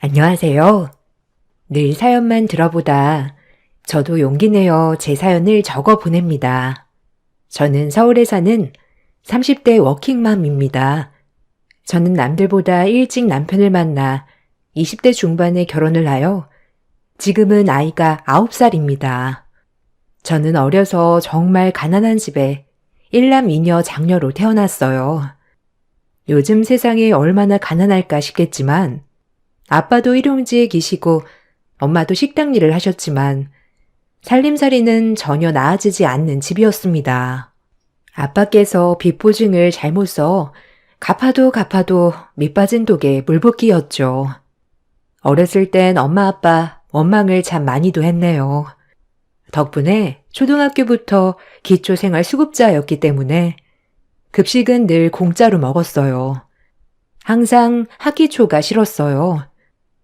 안녕하세요. 늘 사연만 들어보다 저도 용기 내어 제 사연을 적어 보냅니다. 저는 서울에 사는 30대 워킹맘입니다. 저는 남들보다 일찍 남편을 만나 20대 중반에 결혼을 하여 지금은 아이가 9살입니다. 저는 어려서 정말 가난한 집에 일남 이녀 장녀로 태어났어요. 요즘 세상에 얼마나 가난할까 싶겠지만 아빠도 일용직에 계시고 엄마도 식당 일을 하셨지만 살림살이는 전혀 나아지지 않는 집이었습니다. 아빠께서 빚 보증을 잘못 써 갚아도 밑빠진 독에 물붓기였죠. 어렸을 땐 엄마 아빠 원망을 참 많이도 했네요. 덕분에 초등학교부터 기초생활수급자였기 때문에 급식은 늘 공짜로 먹었어요. 항상 학기 초가 싫었어요.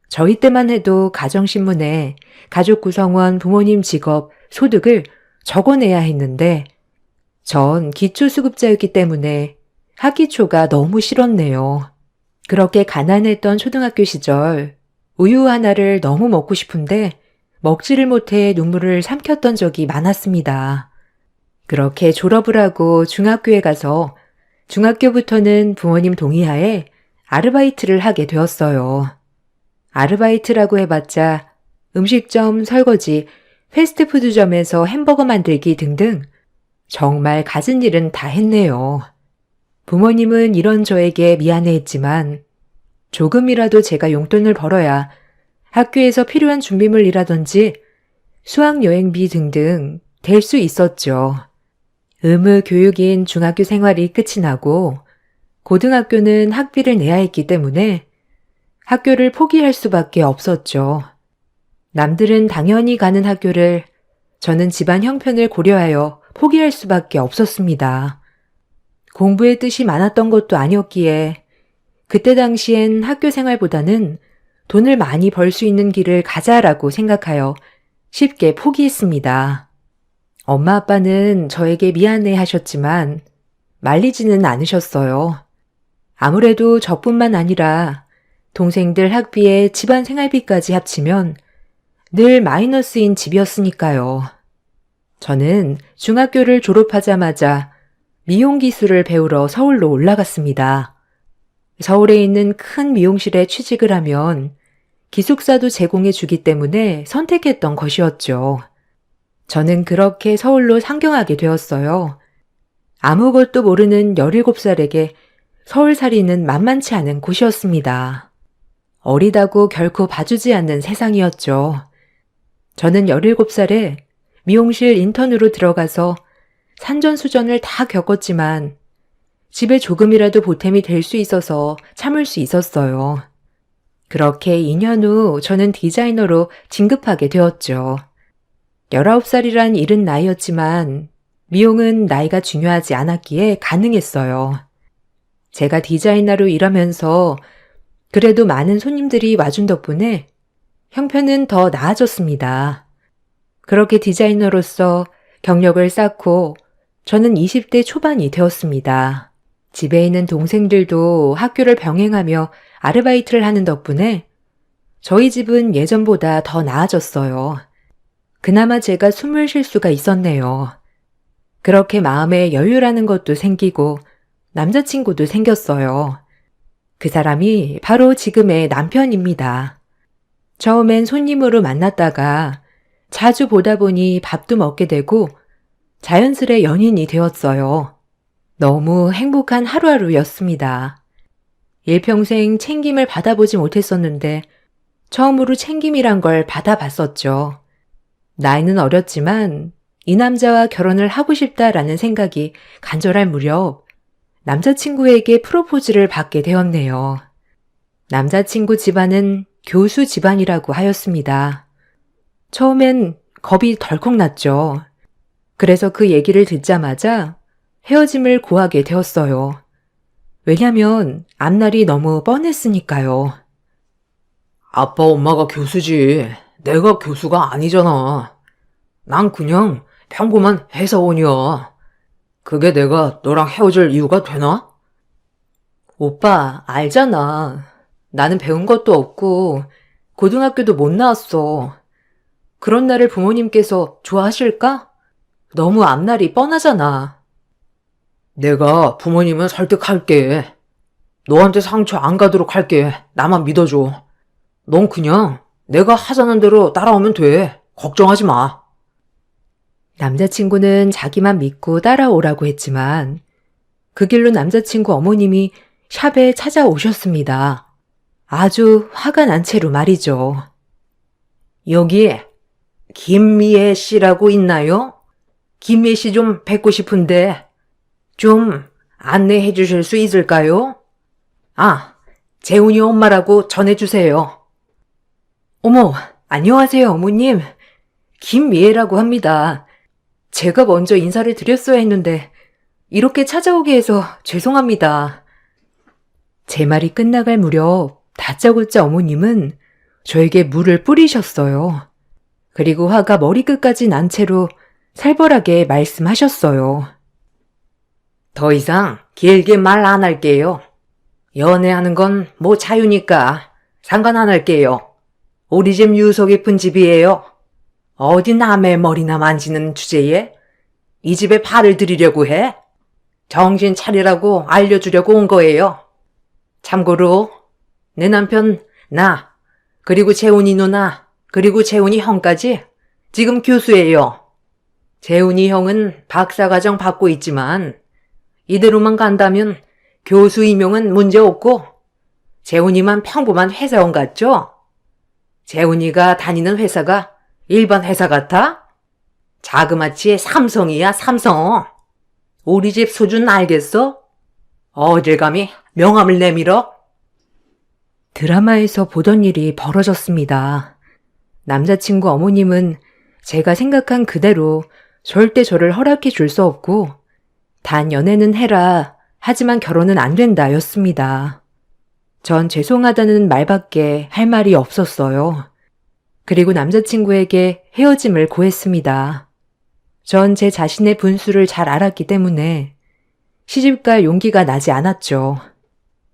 저희 때만 해도 가정신문에 가족 구성원, 부모님 직업, 소득을 적어내야 했는데 전 기초수급자였기 때문에 학기 초가 너무 싫었네요. 그렇게 가난했던 초등학교 시절 우유 하나를 너무 먹고 싶은데 먹지를 못해 눈물을 삼켰던 적이 많았습니다. 그렇게 졸업을 하고 중학교에 가서 중학교부터는 부모님 동의하에 아르바이트를 하게 되었어요. 아르바이트라고 해봤자 음식점, 설거지, 패스트푸드점에서 햄버거 만들기 등등 정말 갖은 일은 다 했네요. 부모님은 이런 저에게 미안해했지만 조금이라도 제가 용돈을 벌어야 학교에서 필요한 준비물이라든지 수학여행비 등등 될 수 있었죠. 의무 교육인 중학교 생활이 끝이 나고 고등학교는 학비를 내야 했기 때문에 학교를 포기할 수밖에 없었죠. 남들은 당연히 가는 학교를 저는 집안 형편을 고려하여 포기할 수밖에 없었습니다. 공부에 뜻이 많았던 것도 아니었기에 그때 당시엔 학교 생활보다는 돈을 많이 벌 수 있는 길을 가자라고 생각하여 쉽게 포기했습니다. 엄마 아빠는 저에게 미안해 하셨지만 말리지는 않으셨어요. 아무래도 저뿐만 아니라 동생들 학비에 집안 생활비까지 합치면 늘 마이너스인 집이었으니까요. 저는 중학교를 졸업하자마자 미용 기술을 배우러 서울로 올라갔습니다. 서울에 있는 큰 미용실에 취직을 하면 기숙사도 제공해 주기 때문에 선택했던 것이었죠. 저는 그렇게 서울로 상경하게 되었어요. 아무것도 모르는 17살에게 서울살이는 만만치 않은 곳이었습니다. 어리다고 결코 봐주지 않는 세상이었죠. 저는 17살에 미용실 인턴으로 들어가서 산전수전을 다 겪었지만 집에 조금이라도 보탬이 될 수 있어서 참을 수 있었어요. 그렇게 2년 후 저는 디자이너로 진급하게 되었죠. 19살이란 이른 나이였지만 미용은 나이가 중요하지 않았기에 가능했어요. 제가 디자이너로 일하면서 그래도 많은 손님들이 와준 덕분에 형편은 더 나아졌습니다. 그렇게 디자이너로서 경력을 쌓고 저는 20대 초반이 되었습니다. 집에 있는 동생들도 학교를 병행하며 아르바이트를 하는 덕분에 저희 집은 예전보다 더 나아졌어요. 그나마 제가 숨을 쉴 수가 있었네요. 그렇게 마음에 여유라는 것도 생기고 남자친구도 생겼어요. 그 사람이 바로 지금의 남편입니다. 처음엔 손님으로 만났다가 자주 보다 보니 밥도 먹게 되고 자연스레 연인이 되었어요. 너무 행복한 하루하루였습니다. 일평생 챙김을 받아보지 못했었는데 처음으로 챙김이란 걸 받아봤었죠. 나이는 어렸지만 이 남자와 결혼을 하고 싶다라는 생각이 간절할 무렵 남자친구에게 프로포즈를 받게 되었네요. 남자친구 집안은 교수 집안이라고 하였습니다. 처음엔 겁이 덜컥 났죠. 그래서 그 얘기를 듣자마자 헤어짐을 고하게 되었어요. 왜냐면 앞날이 너무 뻔했으니까요. 아빠 엄마가 교수지. 내가 교수가 아니잖아. 난 그냥 평범한 회사원이야. 그게 내가 너랑 헤어질 이유가 되나? 오빠, 알잖아. 나는 배운 것도 없고 고등학교도 못 나왔어. 그런 나를 부모님께서 좋아하실까? 너무 앞날이 뻔하잖아. 내가 부모님은 설득할게. 너한테 상처 안 가도록 할게. 나만 믿어줘. 넌 그냥 내가 하자는 대로 따라오면 돼. 걱정하지 마. 남자친구는 자기만 믿고 따라오라고 했지만 그 길로 남자친구 어머님이 샵에 찾아오셨습니다. 아주 화가 난 채로 말이죠. 여기 김미애 씨라고 있나요? 김미애 씨 좀 뵙고 싶은데 좀 안내해 주실 수 있을까요? 아, 재훈이 엄마라고 전해주세요. 어머, 안녕하세요, 어머님. 김미애라고 합니다. 제가 먼저 인사를 드렸어야 했는데 이렇게 찾아오게 해서 죄송합니다. 제 말이 끝나갈 무렵 다짜고짜 어머님은 저에게 물을 뿌리셨어요. 그리고 화가 머리끝까지 난 채로 살벌하게 말씀하셨어요. 더 이상 길게 말 안 할게요. 연애하는 건 뭐 자유니까 상관 안 할게요. 우리 집 유서 깊은 집이에요. 어디 남의 머리나 만지는 주제에 이 집에 발을 들이려고 해? 정신 차리라고 알려주려고 온 거예요. 참고로 내 남편 나 그리고 재훈이 누나 그리고 재훈이 형까지 지금 교수예요. 재훈이 형은 박사과정 받고 있지만 이대로만 간다면 교수 임용은 문제 없고 재훈이만 평범한 회사원 같죠? 재훈이가 다니는 회사가 일반 회사 같아? 자그마치 삼성이야, 삼성. 우리 집 수준 알겠어? 어딜 감히 명함을 내밀어? 드라마에서 보던 일이 벌어졌습니다. 남자친구 어머님은 제가 생각한 그대로 절대 저를 허락해 줄 수 없고 단 연애는 해라 하지만 결혼은 안 된다 였습니다. 전 죄송하다는 말밖에 할 말이 없었어요. 그리고 남자친구에게 헤어짐을 고했습니다. 전 제 자신의 분수를 잘 알았기 때문에 시집갈 용기가 나지 않았죠.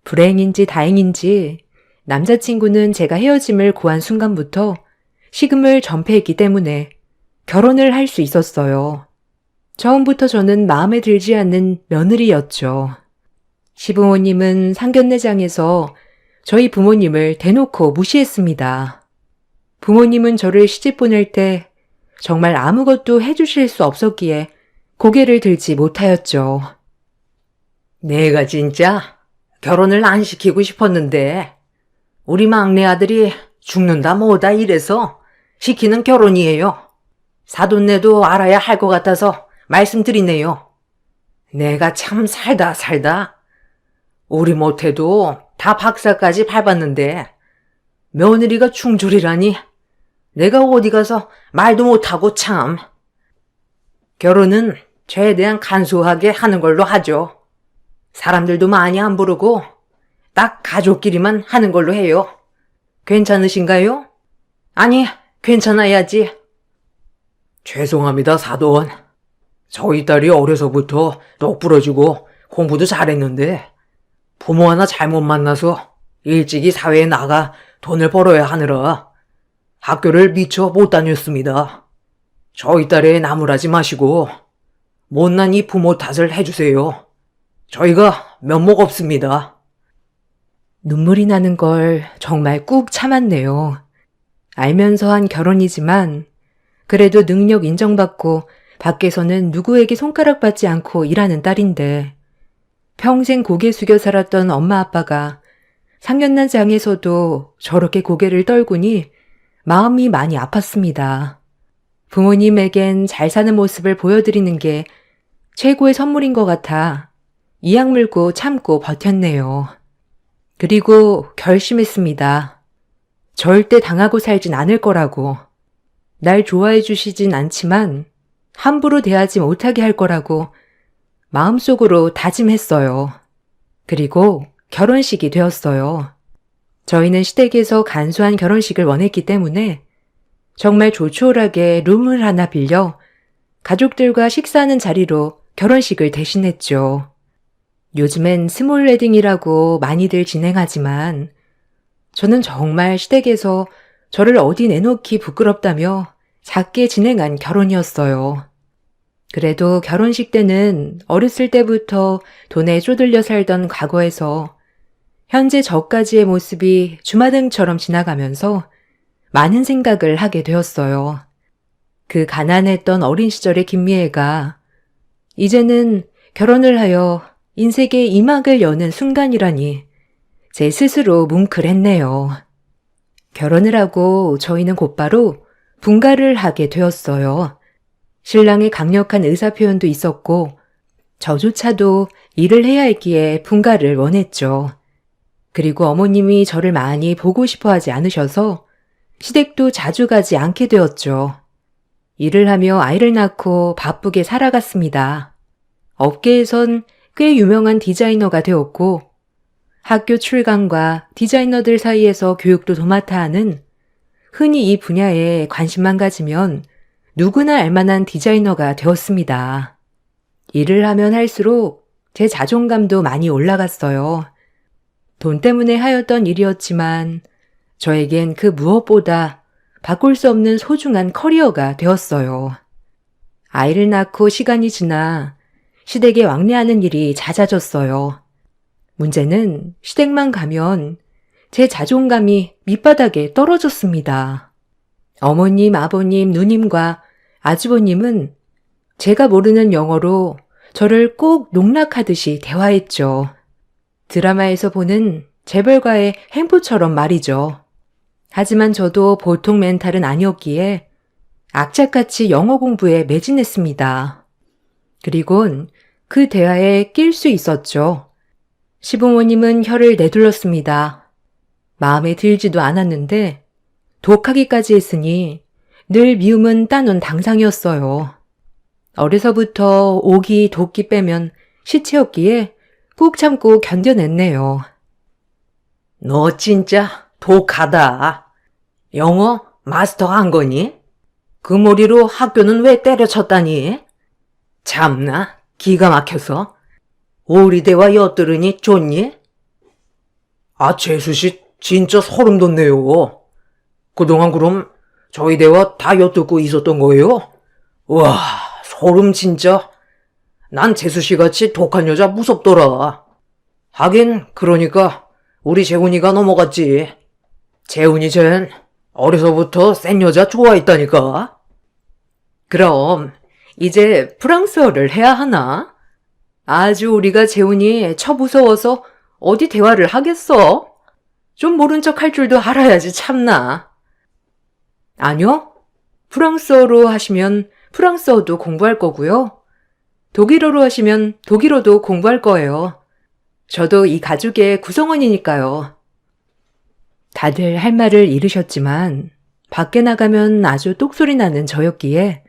불행인지 다행인지 남자친구는 제가 헤어짐을 고한 순간부터 식음을 전폐했기 때문에 결혼을 할 수 있었어요. 처음부터 저는 마음에 들지 않는 며느리였죠. 시부모님은 상견례장에서 저희 부모님을 대놓고 무시했습니다. 부모님은 저를 시집 보낼 때 정말 아무것도 해주실 수 없었기에 고개를 들지 못하였죠. 내가 진짜 결혼을 안 시키고 싶었는데 우리 막내 아들이 죽는다 뭐다 이래서 시키는 결혼이에요. 사돈네도 알아야 할 것 같아서 말씀드리네요. 내가 참 살다 우리 못해도 다 박사까지 밟았는데 며느리가 충졸이라니 내가 어디 가서 말도 못하고 참. 결혼은 최대한 간소하게 하는 걸로 하죠. 사람들도 많이 안 부르고 딱 가족끼리만 하는 걸로 해요. 괜찮으신가요? 아니, 괜찮아야지. 죄송합니다, 사돈. 저희 딸이 어려서부터 똑부러지고 공부도 잘했는데 부모 하나 잘못 만나서 일찍이 사회에 나가 돈을 벌어야 하느라 학교를 미처 못 다녔습니다. 저희 딸에 나무라지 마시고 못난 이 부모 탓을 해주세요. 저희가 면목 없습니다. 눈물이 나는 걸 정말 꾹 참았네요. 알면서 한 결혼이지만 그래도 능력 인정받고 밖에서는 누구에게 손가락받지 않고 일하는 딸인데 평생 고개 숙여 살았던 엄마 아빠가 상견례장에서도 저렇게 고개를 떨구니 마음이 많이 아팠습니다. 부모님에겐 잘 사는 모습을 보여드리는 게 최고의 선물인 것 같아 이악 물고 참고 버텼네요. 그리고 결심했습니다. 절대 당하고 살진 않을 거라고. 날 좋아해 주시진 않지만 함부로 대하지 못하게 할 거라고 마음속으로 다짐했어요. 그리고 결혼식이 되었어요. 저희는 시댁에서 간소한 결혼식을 원했기 때문에 정말 조촐하게 룸을 하나 빌려 가족들과 식사하는 자리로 결혼식을 대신했죠. 요즘엔 스몰 웨딩이라고 많이들 진행하지만 저는 정말 시댁에서 저를 어디 내놓기 부끄럽다며 작게 진행한 결혼이었어요. 그래도 결혼식 때는 어렸을 때부터 돈에 쪼들려 살던 과거에서 현재 저까지의 모습이 주마등처럼 지나가면서 많은 생각을 하게 되었어요. 그 가난했던 어린 시절의 김미애가 이제는 결혼을 하여 인생의 이막을 여는 순간이라니 제 스스로 뭉클했네요. 결혼을 하고 저희는 곧바로 분가를 하게 되었어요. 신랑의 강력한 의사표현도 있었고 저조차도 일을 해야 했기에 분가를 원했죠. 그리고 어머님이 저를 많이 보고 싶어 하지 않으셔서 시댁도 자주 가지 않게 되었죠. 일을 하며 아이를 낳고 바쁘게 살아갔습니다. 업계에선 꽤 유명한 디자이너가 되었고 학교 출강과 디자이너들 사이에서 교육도 도맡아 하는 흔히 이 분야에 관심만 가지면 누구나 알만한 디자이너가 되었습니다. 일을 하면 할수록 제 자존감도 많이 올라갔어요. 돈 때문에 하였던 일이었지만 저에겐 그 무엇보다 바꿀 수 없는 소중한 커리어가 되었어요. 아이를 낳고 시간이 지나 시댁에 왕래하는 일이 잦아졌어요. 문제는 시댁만 가면 제 자존감이 밑바닥에 떨어졌습니다. 어머님, 아버님, 누님과 아주버님은 제가 모르는 영어로 저를 꼭 농락하듯이 대화했죠. 드라마에서 보는 재벌가의 행포처럼 말이죠. 하지만 저도 보통 멘탈은 아니었기에 악착같이 영어 공부에 매진했습니다. 그리곤 그 대화에 낄 수 있었죠. 시부모님은 혀를 내둘렀습니다. 마음에 들지도 않았는데 독하기까지 했으니 늘 미움은 따놓은 당상이었어요. 어려서부터 오기, 도끼 빼면 시체였기에 꾹 참고 견뎌냈네요. 너 진짜 독하다. 영어 마스터 한 거니? 그 머리로 학교는 왜 때려쳤다니? 참나, 기가 막혀서. 오리대와 엿들으니 좋니? 아, 재수씨 진짜 소름 돋네요. 그동안 그럼 저희 대화 다 엿듣고 있었던 거예요? 우와, 소름 진짜. 난 재수씨 같이 독한 여자 무섭더라. 하긴 그러니까 우리 재훈이가 넘어갔지. 재훈이 쟨 어려서부터 센 여자 좋아했다니까. 그럼 이제 프랑스어를 해야 하나? 아주 우리가 재훈이 쳐 무서워서 어디 대화를 하겠어? 좀 모른 척 할 줄도 알아야지 참나. 아니요. 프랑스어로 하시면 프랑스어도 공부할 거고요. 독일어로 하시면 독일어도 공부할 거예요. 저도 이 가족의 구성원이니까요. 다들 할 말을 잃으셨지만 밖에 나가면 아주 똑소리 나는 저였기에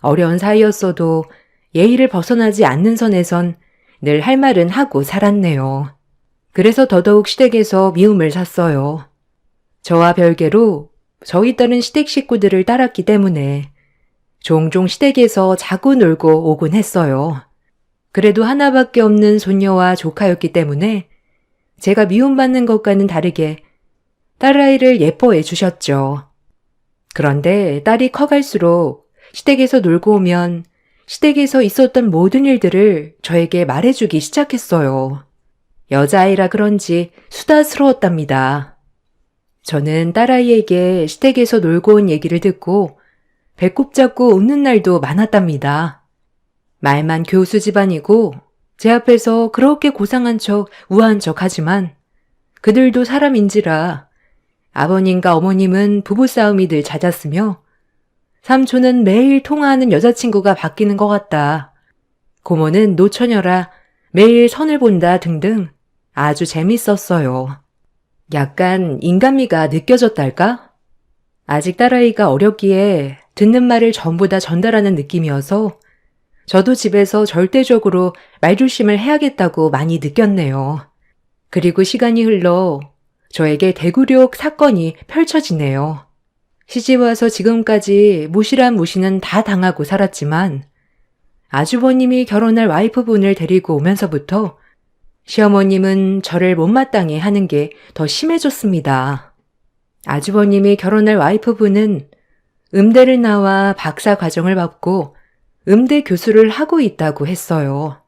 어려운 사이였어도 예의를 벗어나지 않는 선에선 늘 할 말은 하고 살았네요. 그래서 더더욱 시댁에서 미움을 샀어요. 저와 별개로 저희 딸은 시댁 식구들을 따랐기 때문에 종종 시댁에서 자고 놀고 오곤 했어요. 그래도 하나밖에 없는 손녀와 조카였기 때문에 제가 미움받는 것과는 다르게 딸아이를 예뻐해 주셨죠. 그런데 딸이 커갈수록 시댁에서 놀고 오면 시댁에서 있었던 모든 일들을 저에게 말해주기 시작했어요. 여자아이라 그런지 수다스러웠답니다. 저는 딸아이에게 시댁에서 놀고 온 얘기를 듣고 배꼽 잡고 웃는 날도 많았답니다. 말만 교수 집안이고 제 앞에서 그렇게 고상한 척 우아한 척 하지만 그들도 사람인지라 아버님과 어머님은 부부싸움이 늘 잦았으며 삼촌은 매일 통화하는 여자친구가 바뀌는 것 같다. 고모는 노처녀라 매일 선을 본다 등등 아주 재밌었어요. 약간 인간미가 느껴졌달까? 아직 딸아이가 어렸기에 듣는 말을 전부 다 전달하는 느낌이어서 저도 집에서 절대적으로 말조심을 해야겠다고 많이 느꼈네요. 그리고 시간이 흘러 저에게 대구력 사건이 펼쳐지네요. 시집 와서 지금까지 무시란 무시는 다 당하고 살았지만 아주버님이 결혼할 와이프분을 데리고 오면서부터 시어머님은 저를 못마땅해 하는 게 더 심해졌습니다. 아주버님이 결혼할 와이프분은 음대를 나와 박사 과정을 받고 음대 교수를 하고 있다고 했어요.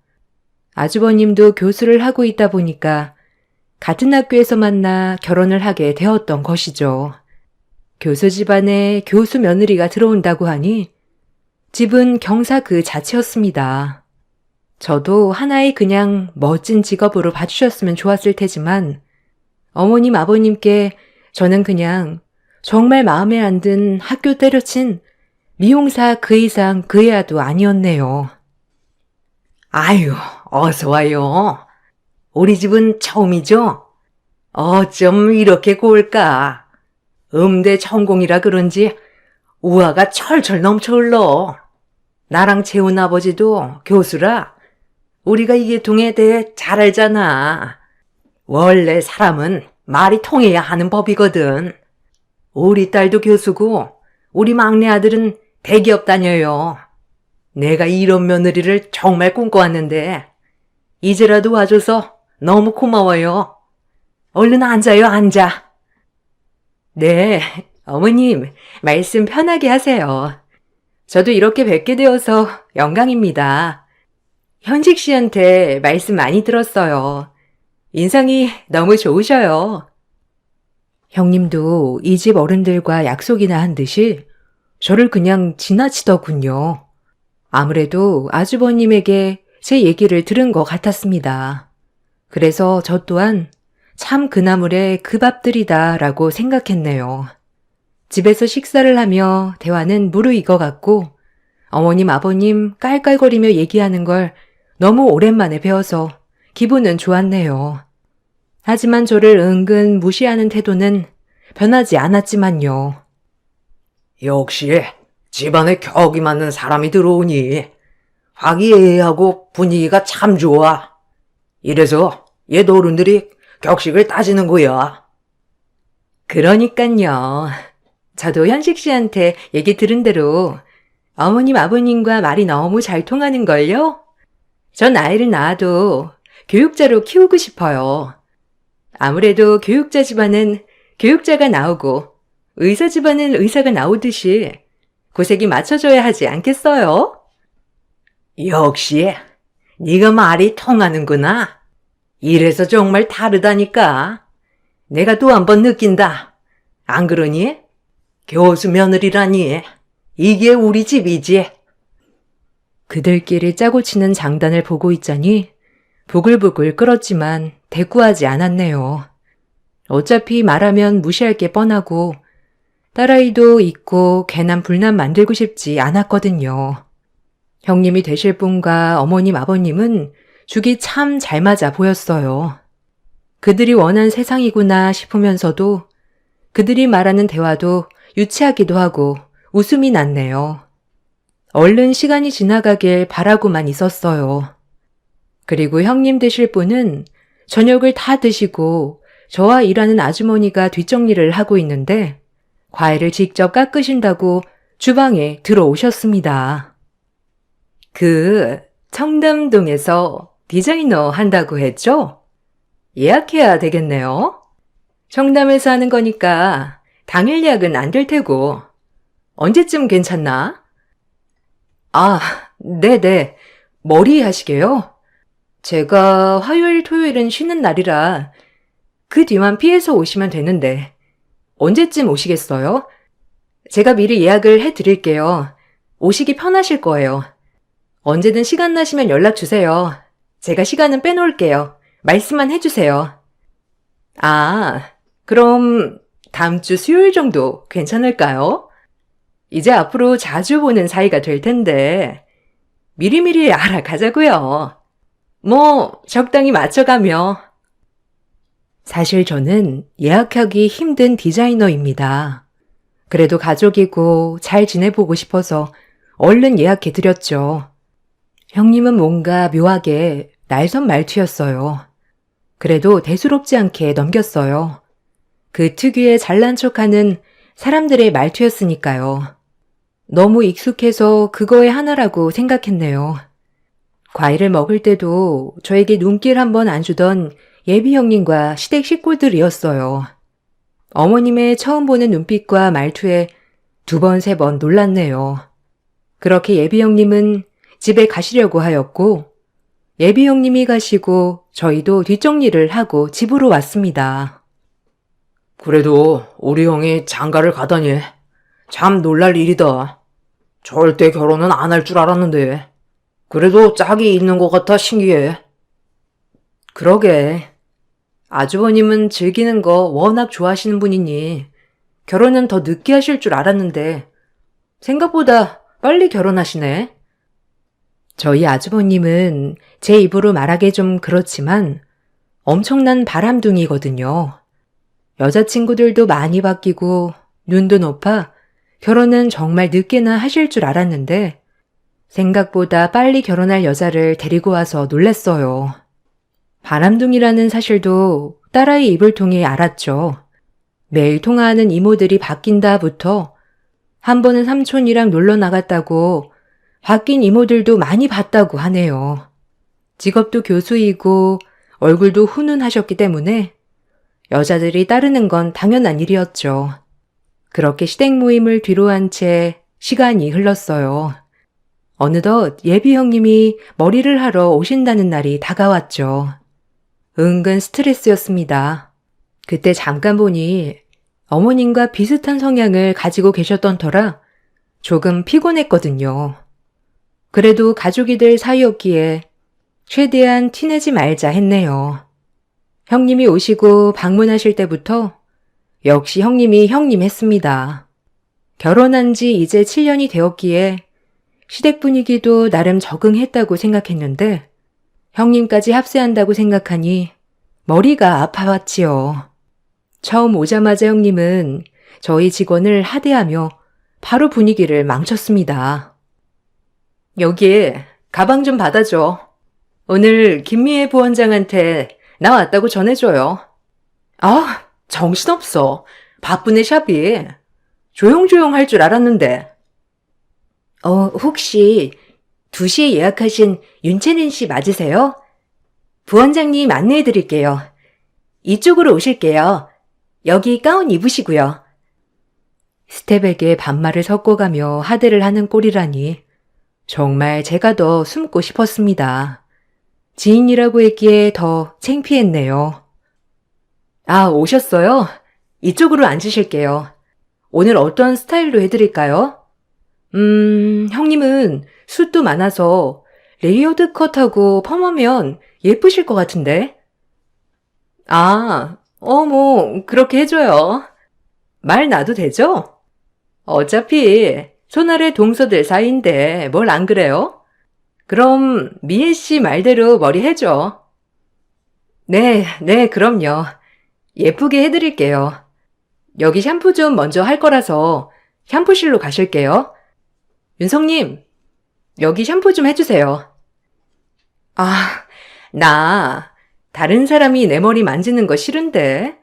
아주버님도 교수를 하고 있다 보니까 같은 학교에서 만나 결혼을 하게 되었던 것이죠. 교수 집안에 교수 며느리가 들어온다고 하니 집은 경사 그 자체였습니다. 저도 하나의 그냥 멋진 직업으로 봐주셨으면 좋았을 테지만 어머님 아버님께 저는 그냥 정말 마음에 안 든 학교 때려친 미용사 그 이상 그 이하도 아니었네요. 아유, 어서 와요. 우리 집은 처음이죠? 어쩜 이렇게 고울까? 음대 전공이라 그런지 우화가 철철 넘쳐 흘러. 나랑 재훈 아버지도 교수라 우리가 이 계통에 대해 잘 알잖아. 원래 사람은 말이 통해야 하는 법이거든. 우리 딸도 교수고 우리 막내 아들은 대기업 다녀요. 내가 이런 며느리를 정말 꿈꿔왔는데 이제라도 와줘서 너무 고마워요. 얼른 앉아요, 앉아. 네, 어머님, 말씀 편하게 하세요. 저도 이렇게 뵙게 되어서 영광입니다. 현식 씨한테 말씀 많이 들었어요. 인상이 너무 좋으셔요. 형님도 이 집 어른들과 약속이나 한 듯이 저를 그냥 지나치더군요. 아무래도 아주버님에게 제 얘기를 들은 것 같았습니다. 그래서 저 또한 참 그나물의 그 밥들이다 라고 생각했네요. 집에서 식사를 하며 대화는 무르익어갔고 어머님 아버님 깔깔거리며 얘기하는 걸 너무 오랜만에 배워서 기분은 좋았네요. 하지만 저를 은근 무시하는 태도는 변하지 않았지만요. 역시 집안에 격이 맞는 사람이 들어오니 화기애애하고 분위기가 참 좋아. 이래서 옛 어른들이 격식을 따지는 거야. 그러니깐요. 저도 현식 씨한테 얘기 들은 대로 어머님 아버님과 말이 너무 잘 통하는걸요? 전 아이를 낳아도 교육자로 키우고 싶어요. 아무래도 교육자 집안은 교육자가 나오고 의사 집안은 의사가 나오듯이 구색이 맞춰줘야 하지 않겠어요? 역시 네가 말이 통하는구나. 이래서 정말 다르다니까. 내가 또 한 번 느낀다. 안 그러니? 교수 며느리라니. 이게 우리 집이지. 그들끼리 짜고 치는 장단을 보고 있자니 부글부글 끓었지만 대꾸하지 않았네요. 어차피 말하면 무시할 게 뻔하고 딸아이도 있고 괜한 불난 만들고 싶지 않았거든요. 형님이 되실 분과 어머님 아버님은 죽이 참 잘 맞아 보였어요. 그들이 원한 세상이구나 싶으면서도 그들이 말하는 대화도 유치하기도 하고 웃음이 났네요. 얼른 시간이 지나가길 바라고만 있었어요. 그리고 형님 되실 분은 저녁을 다 드시고 저와 일하는 아주머니가 뒷정리를 하고 있는데 과일을 직접 깎으신다고 주방에 들어오셨습니다. 그 청담동에서 디자이너 한다고 했죠? 예약해야 되겠네요. 청담에서 하는 거니까 당일 예약은 안 될 테고 언제쯤 괜찮나? 아, 네네. 머리 하시게요? 제가 화요일, 토요일은 쉬는 날이라 그 뒤만 피해서 오시면 되는데 언제쯤 오시겠어요? 제가 미리 예약을 해드릴게요. 오시기 편하실 거예요. 언제든 시간 나시면 연락 주세요. 제가 시간은 빼놓을게요. 말씀만 해주세요. 아, 그럼 다음 주 수요일 정도 괜찮을까요? 이제 앞으로 자주 보는 사이가 될 텐데 미리미리 알아가자고요. 뭐 적당히 맞춰가며. 사실 저는 예약하기 힘든 디자이너입니다. 그래도 가족이고 잘 지내보고 싶어서 얼른 예약해드렸죠. 형님은 뭔가 묘하게 날선 말투였어요. 그래도 대수롭지 않게 넘겼어요. 그 특유의 잘난 척하는 사람들의 말투였으니까요. 너무 익숙해서 그거의 하나라고 생각했네요. 과일을 먹을 때도 저에게 눈길 한번 안 주던 예비 형님과 시댁 식구들이었어요. 어머님의 처음 보는 눈빛과 말투에 두 번, 세 번 놀랐네요. 그렇게 예비 형님은 집에 가시려고 하였고, 예비 형님이 가시고 저희도 뒷정리를 하고 집으로 왔습니다. 그래도 우리 형이 장가를 가다니 참 놀랄 일이다. 절대 결혼은 안 할 줄 알았는데 그래도 짝이 있는 것 같아 신기해. 그러게. 아주버님은 즐기는 거 워낙 좋아하시는 분이니 결혼은 더 늦게 하실 줄 알았는데 생각보다 빨리 결혼하시네. 저희 아주버님은 제 입으로 말하기 좀 그렇지만 엄청난 바람둥이거든요. 여자친구들도 많이 바뀌고 눈도 높아 결혼은 정말 늦게나 하실 줄 알았는데 생각보다 빨리 결혼할 여자를 데리고 와서 놀랬어요. 바람둥이라는 사실도 딸아이 입을 통해 알았죠. 매일 통화하는 이모들이 바뀐다부터 한 번은 삼촌이랑 놀러 나갔다고 바뀐 이모들도 많이 봤다고 하네요. 직업도 교수이고 얼굴도 훈훈하셨기 때문에 여자들이 따르는 건 당연한 일이었죠. 그렇게 시댁 모임을 뒤로한 채 시간이 흘렀어요. 어느덧 예비 형님이 머리를 하러 오신다는 날이 다가왔죠. 은근 스트레스였습니다. 그때 잠깐 보니 어머님과 비슷한 성향을 가지고 계셨던 터라 조금 피곤했거든요. 그래도 가족이 될 사이였기에 최대한 티내지 말자 했네요. 형님이 오시고 방문하실 때부터 역시 형님이 형님 했습니다. 결혼한 지 이제 7년이 되었기에 시댁 분위기도 나름 적응했다고 생각했는데 형님까지 합세한다고 생각하니 머리가 아파왔지요. 처음 오자마자 형님은 저희 직원을 하대하며 바로 분위기를 망쳤습니다. 여기 가방 좀 받아줘. 오늘 김미애 부원장한테 나왔다고 전해줘요. 아, 정신없어. 바쁘네 샵이. 조용조용 할 줄 알았는데. 혹시 2시에 예약하신 윤채린 씨 맞으세요? 부원장님 안내해 드릴게요. 이쪽으로 오실게요. 여기 가운 입으시고요. 스텝에게 반말을 섞어가며 하대를 하는 꼴이라니 정말 제가 더 숨고 싶었습니다. 지인이라고 했기에 더 창피했네요. 아, 오셨어요? 이쪽으로 앉으실게요. 오늘 어떤 스타일로 해드릴까요? 형님은 숱도 많아서 레이어드 컷하고 펌하면 예쁘실 것 같은데? 아, 뭐, 그렇게 해줘요. 말 놔도 되죠? 어차피 손아래 동서들 사이인데 뭘 안 그래요? 그럼 미애 씨 말대로 머리 해줘. 네, 그럼요. 예쁘게 해드릴게요. 여기 샴푸 좀 먼저 할 거라서 샴푸실로 가실게요. 윤성님, 여기 샴푸 좀 해주세요. 아, 나 다른 사람이 내 머리 만지는 거 싫은데.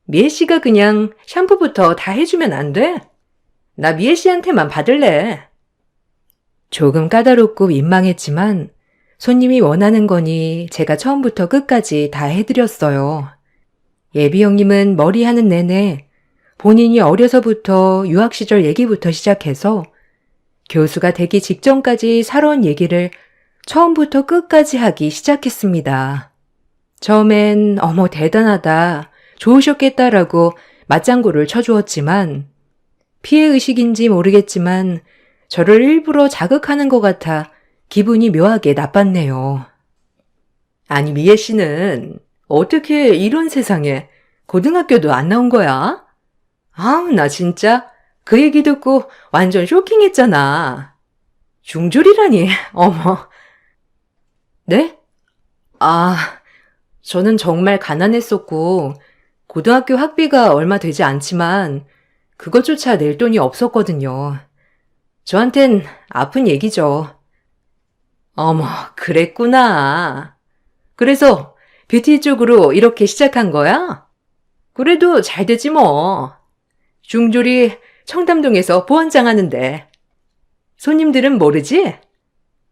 미애 씨가 그냥 샴푸부터 다 해주면 안 돼? 나 미애 씨한테만 받을래. 조금 까다롭고 민망했지만 손님이 원하는 거니 제가 처음부터 끝까지 다 해드렸어요. 예비 형님은 머리 하는 내내 본인이 어려서부터 유학 시절 얘기부터 시작해서 교수가 되기 직전까지 살아온 얘기를 처음부터 끝까지 하기 시작했습니다. 처음엔 어머 대단하다, 좋으셨겠다라고 맞장구를 쳐주었지만 피해의식인지 모르겠지만 저를 일부러 자극하는 것 같아 기분이 묘하게 나빴네요. 아니 미애 씨는 어떻게 이런 세상에 고등학교도 안 나온 거야? 아우 나 진짜 그 얘기 듣고 완전 쇼킹했잖아. 중졸이라니 어머. 네? 아, 저는 정말 가난했었고 고등학교 학비가 얼마 되지 않지만 그것조차 낼 돈이 없었거든요. 저한텐 아픈 얘기죠. 어머, 그랬구나. 그래서 뷰티 쪽으로 이렇게 시작한 거야? 그래도 잘 되지 뭐. 중졸이 청담동에서 보안장 하는데. 손님들은 모르지?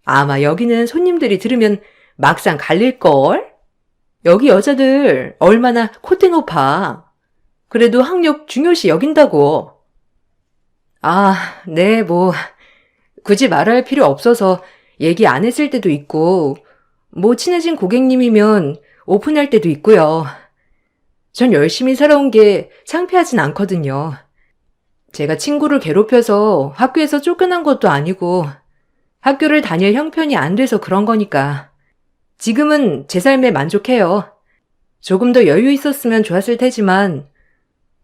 아마 여기는 손님들이 들으면 막상 갈릴걸? 여기 여자들 얼마나 콧대 높아. 그래도 학력 중요시 여긴다고. 아, 네, 뭐, 굳이 말할 필요 없어서 얘기 안 했을 때도 있고, 뭐 친해진 고객님이면 오픈할 때도 있고요. 전 열심히 살아온 게 창피하진 않거든요. 제가 친구를 괴롭혀서 학교에서 쫓겨난 것도 아니고 학교를 다닐 형편이 안 돼서 그런 거니까. 지금은 제 삶에 만족해요. 조금 더 여유 있었으면 좋았을 테지만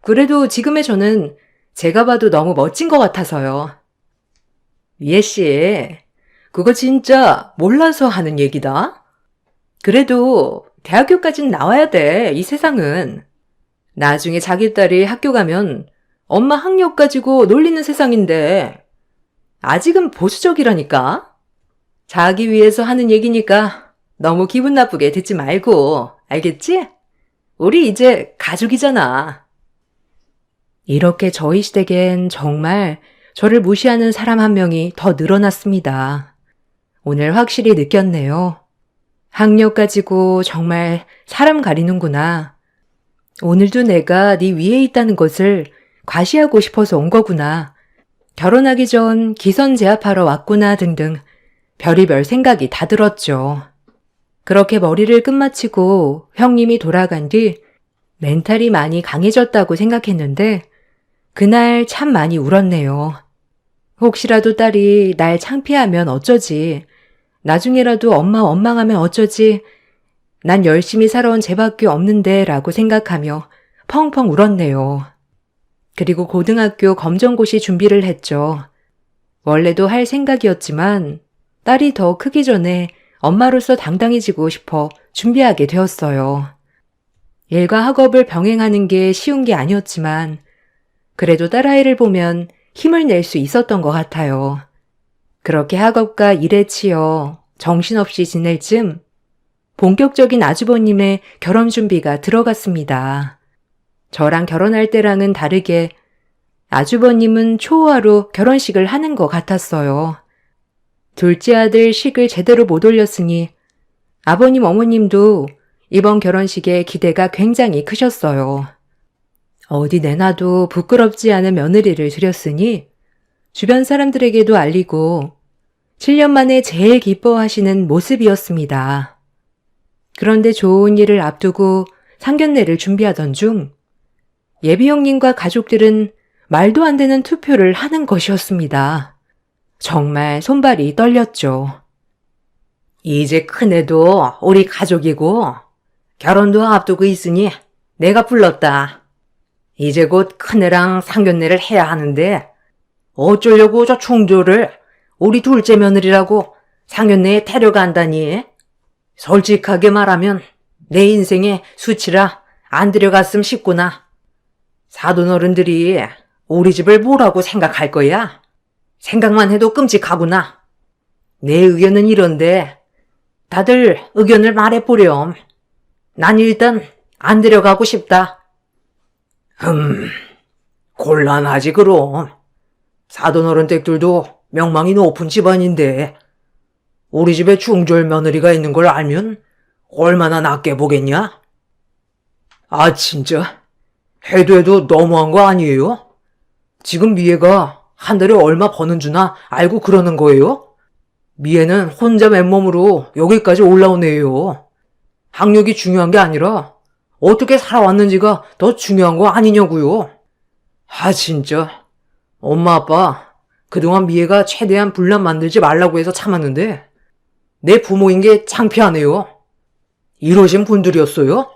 그래도 지금의 저는 제가 봐도 너무 멋진 것 같아서요. 예씨, 그거 진짜 몰라서 하는 얘기다. 그래도 대학교까진 나와야 돼, 이 세상은. 나중에 자기 딸이 학교 가면 엄마 학력 가지고 놀리는 세상인데 아직은 보수적이라니까. 자기 위해서 하는 얘기니까 너무 기분 나쁘게 듣지 말고, 알겠지? 우리 이제 가족이잖아. 이렇게 저희 시댁엔 정말 저를 무시하는 사람 한 명이 더 늘어났습니다. 오늘 확실히 느꼈네요. 학력 가지고 정말 사람 가리는구나. 오늘도 내가 네 위에 있다는 것을 과시하고 싶어서 온 거구나. 결혼하기 전 기선 제압하러 왔구나 등등 별의별 생각이 다 들었죠. 그렇게 머리를 끝마치고 형님이 돌아간 뒤 멘탈이 많이 강해졌다고 생각했는데 그날 참 많이 울었네요. 혹시라도 딸이 날 창피하면 어쩌지. 나중에라도 엄마 원망하면 어쩌지. 난 열심히 살아온 쟤밖에 없는데 라고 생각하며 펑펑 울었네요. 그리고 고등학교 검정고시 준비를 했죠. 원래도 할 생각이었지만 딸이 더 크기 전에 엄마로서 당당해지고 싶어 준비하게 되었어요. 일과 학업을 병행하는 게 쉬운 게 아니었지만 그래도 딸아이를 보면 힘을 낼 수 있었던 것 같아요. 그렇게 학업과 일에 치여 정신없이 지낼 즈음 본격적인 아주버님의 결혼 준비가 들어갔습니다. 저랑 결혼할 때랑은 다르게 아주버님은 초호화로 결혼식을 하는 것 같았어요. 둘째 아들 식을 제대로 못 올렸으니 아버님 어머님도 이번 결혼식에 기대가 굉장히 크셨어요. 어디 내놔도 부끄럽지 않은 며느리를 드렸으니 주변 사람들에게도 알리고 7년 만에 제일 기뻐하시는 모습이었습니다. 그런데 좋은 일을 앞두고 상견례를 준비하던 중 예비 형님과 가족들은 말도 안 되는 투표를 하는 것이었습니다. 정말 손발이 떨렸죠. 이제 큰애도 우리 가족이고 결혼도 앞두고 있으니 내가 불렀다. 이제 곧 큰애랑 상견례를 해야 하는데 어쩌려고 저 충조를 우리 둘째 며느리라고 상견례에 데려간다니. 솔직하게 말하면 내 인생의 수치라 안 데려갔음 싶구나. 사돈어른들이 우리 집을 뭐라고 생각할 거야? 생각만 해도 끔찍하구나. 내 의견은 이런데 다들 의견을 말해보렴. 난 일단 안 데려가고 싶다. 곤란하지 그럼. 사돈어른 댁들도 명망이 높은 집안인데 우리 집에 중졸 며느리가 있는 걸 알면 얼마나 낮게 보겠냐? 아 진짜 해도 너무한 거 아니에요? 지금 미애가 한 달에 얼마 버는 주나 알고 그러는 거예요? 미애는 혼자 맨몸으로 여기까지 올라온 애예요. 학력이 중요한 게 아니라 어떻게 살아왔는지가 더 중요한 거 아니냐고요. 아 진짜 엄마 아빠 그동안 미애가 최대한 분란 만들지 말라고 해서 참았는데 내 부모인 게 창피하네요. 이러신 분들이었어요?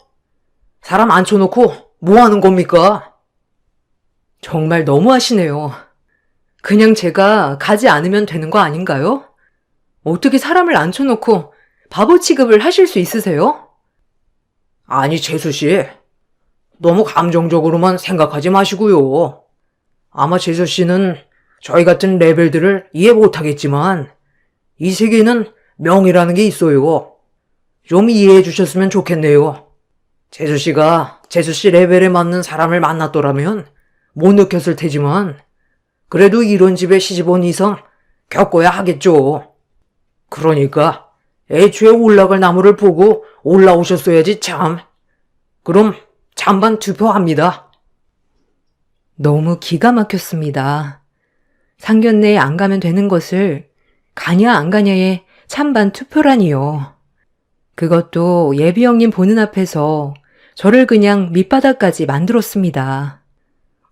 사람 앉혀놓고 뭐 하는 겁니까? 정말 너무하시네요. 그냥 제가 가지 않으면 되는 거 아닌가요? 어떻게 사람을 앉혀놓고 바보 취급을 하실 수 있으세요? 아니 재수씨, 너무 감정적으로만 생각하지 마시고요. 아마 재수씨는 저희 같은 레벨들을 이해 못하겠지만 이 세계는 명이라는 게 있어요. 좀 이해해 주셨으면 좋겠네요. 재수씨가 재수씨 레벨에 맞는 사람을 만났더라면 못 느꼈을 테지만 그래도 이런 집에 시집 온 이상 겪어야 하겠죠. 그러니까 애초에 올라갈 나무를 보고 올라오셨어야지 참. 그럼 찬반 투표합니다. 너무 기가 막혔습니다. 상견례에 안 가면 되는 것을 가냐 안 가냐에 찬반 투표라니요. 그것도 예비 형님 보는 앞에서 저를 그냥 밑바닥까지 만들었습니다.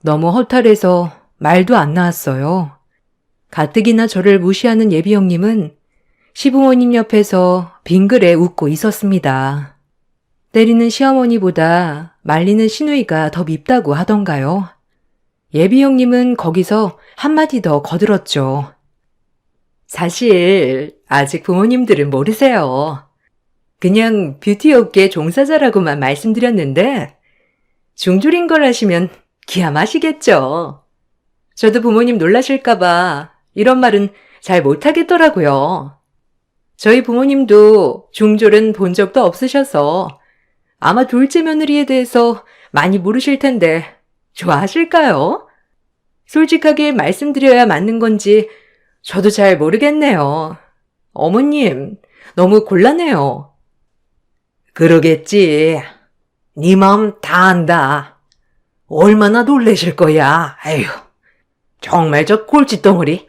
너무 허탈해서 말도 안 나왔어요. 가뜩이나 저를 무시하는 예비 형님은 시부모님 옆에서 빙그레 웃고 있었습니다. 때리는 시어머니보다 말리는 시누이가 더 밉다고 하던가요. 예비 형님은 거기서 한마디 더 거들었죠. 사실 아직 부모님들은 모르세요. 그냥 뷰티 업계 종사자라고만 말씀드렸는데 중졸인 걸 아시면 기함하시겠죠. 저도 부모님 놀라실까봐 이런 말은 잘 못하겠더라고요. 저희 부모님도 중졸은 본 적도 없으셔서 아마 둘째 며느리에 대해서 많이 모르실 텐데 좋아하실까요? 솔직하게 말씀드려야 맞는 건지 저도 잘 모르겠네요. 어머님, 너무 곤란해요. 그러겠지. 네 마음 다 안다. 얼마나 놀라실 거야. 에휴, 정말 저 골칫덩어리.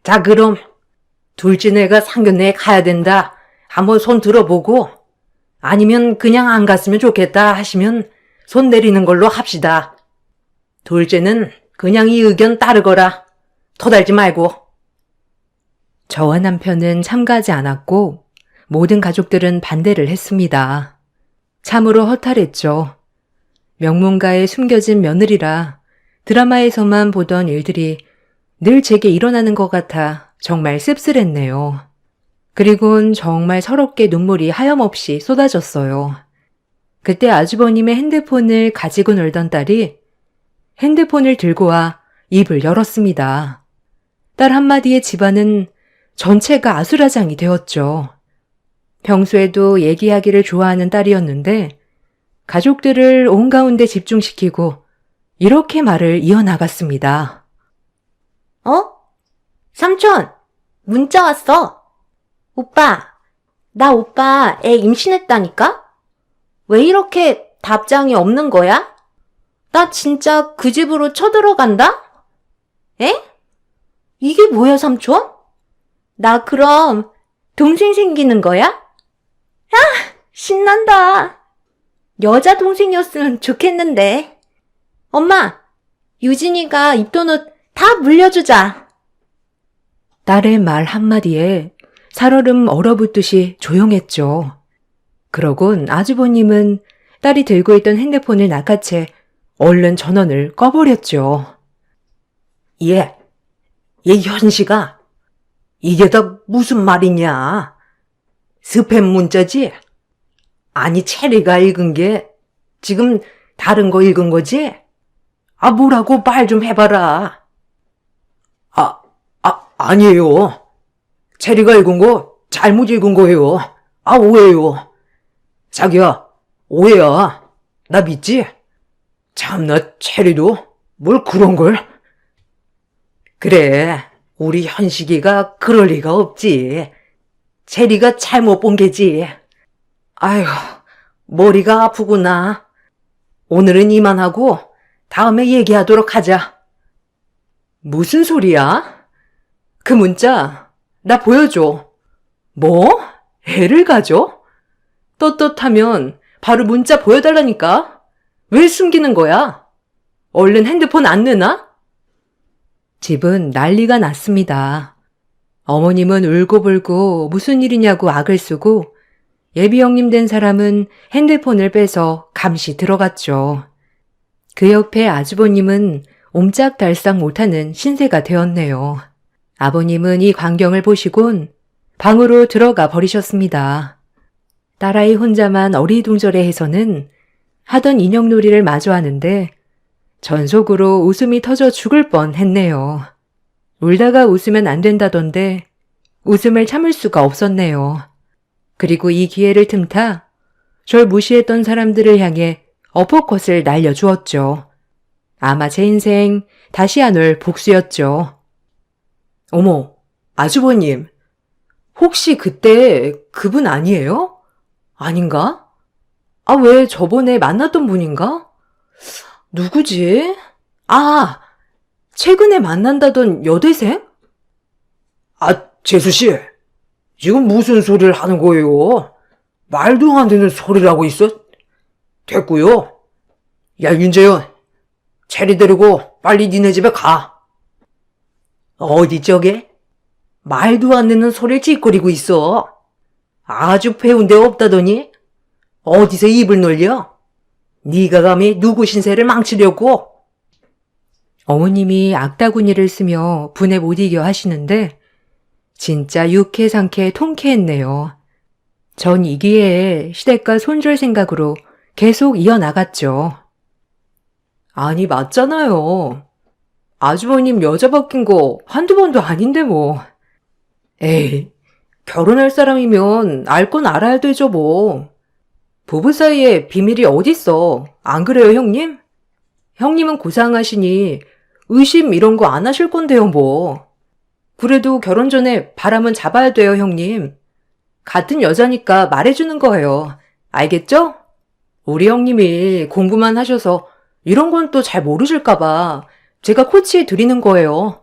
자, 그럼 둘째 내가 상견례에 가야 된다. 한번 손 들어보고 아니면 그냥 안 갔으면 좋겠다 하시면 손 내리는 걸로 합시다. 둘째는 그냥 이 의견 따르거라. 토달지 말고. 저와 남편은 참가하지 않았고 모든 가족들은 반대를 했습니다. 참으로 허탈했죠. 명문가에 숨겨진 며느리라 드라마에서만 보던 일들이 늘 제게 일어나는 것 같아 정말 씁쓸했네요. 그리곤 정말 서럽게 눈물이 하염없이 쏟아졌어요. 그때 아주버님의 핸드폰을 가지고 놀던 딸이 핸드폰을 들고 와 입을 열었습니다. 딸 한마디에 집안은 전체가 아수라장이 되었죠. 평소에도 얘기하기를 좋아하는 딸이었는데 가족들을 온 가운데 집중시키고 이렇게 말을 이어나갔습니다. 삼촌, 문자 왔어. 나 오빠 애 임신했다니까? 왜 이렇게 답장이 없는 거야? 나 진짜 그 집으로 쳐들어간다? 에? 이게 뭐야, 삼촌? 나 그럼 동생 생기는 거야? 아, 신난다. 여자 동생이었으면 좋겠는데. 엄마, 유진이가 입던 옷 다 물려주자. 딸의 말 한마디에 살얼음 얼어붙듯이 조용했죠. 그러곤 아주버님은 딸이 들고 있던 핸드폰을 낚아채 얼른 전원을 꺼버렸죠. 얘 현식아. 이게 다 무슨 말이냐? 스팸 문자지? 아니, 체리가 읽은 게 지금 다른 거 읽은 거지? 아, 뭐라고 말 좀 해봐라. 아니에요. 체리가 읽은 거 잘못 읽은 거예요. 아, 오해요. 자기야, 오해야. 나 믿지? 참나, 체리도 뭘 그런 걸. 그래, 우리 현식이가 그럴 리가 없지. 체리가 잘못 본 게지. 아휴, 머리가 아프구나. 오늘은 이만하고 다음에 얘기하도록 하자. 무슨 소리야? 그 문자 나 보여줘. 뭐? 애를 가져? 떳떳하면 바로 문자 보여달라니까. 왜 숨기는 거야? 얼른 핸드폰 안 내놔? 집은 난리가 났습니다. 어머님은 울고불고 무슨 일이냐고 악을 쓰고 예비 형님 된 사람은 핸드폰을 빼서 감시 들어갔죠. 그 옆에 아주버님은 옴짝달싹 못하는 신세가 되었네요. 아버님은 이 광경을 보시곤 방으로 들어가 버리셨습니다. 딸아이 혼자만 어리둥절해해서는 하던 인형놀이를 마저 하는데 전속으로 웃음이 터져 죽을 뻔했네요. 울다가 웃으면 안 된다던데 웃음을 참을 수가 없었네요. 그리고 이 기회를 틈타 절 무시했던 사람들을 향해 어퍼컷을 날려주었죠. 아마 제 인생 다시 안 올 복수였죠. 어머, 아주버님. 혹시 그때 그분 아니에요? 아닌가? 아, 왜 저번에 만났던 분인가? 누구지? 아, 최근에 만난다던 여대생? 아, 재수씨, 지금 무슨 소리를 하는 거예요? 말도 안 되는 소리를 하고 있어? 됐고요. 야, 윤재현, 체리 데리고 빨리 니네 집에 가. 어디 저게? 말도 안 되는 소리를 찌꺼리고 있어. 아주 배운 데 없다더니? 어디서 입을 놀려? 네가 감히 누구 신세를 망치려고? 어머님이 악다구니를 쓰며 분에 못 이겨 하시는데 진짜 유쾌상쾌 통쾌했네요. 전 이 기회에 시댁과 손절 생각으로 계속 이어나갔죠. 아니 맞잖아요. 아주버님 여자 바뀐 거 한두 번도 아닌데 뭐. 에이, 결혼할 사람이면 알 건 알아야 되죠 뭐. 부부 사이에 비밀이 어딨어. 안 그래요 형님? 형님은 고상하시니 의심 이런 거 안 하실 건데요 뭐. 그래도 결혼 전에 바람은 잡아야 돼요 형님. 같은 여자니까 말해주는 거예요. 알겠죠? 우리 형님이 공부만 하셔서 이런 건 또 잘 모르실까봐 제가 코치해 드리는 거예요.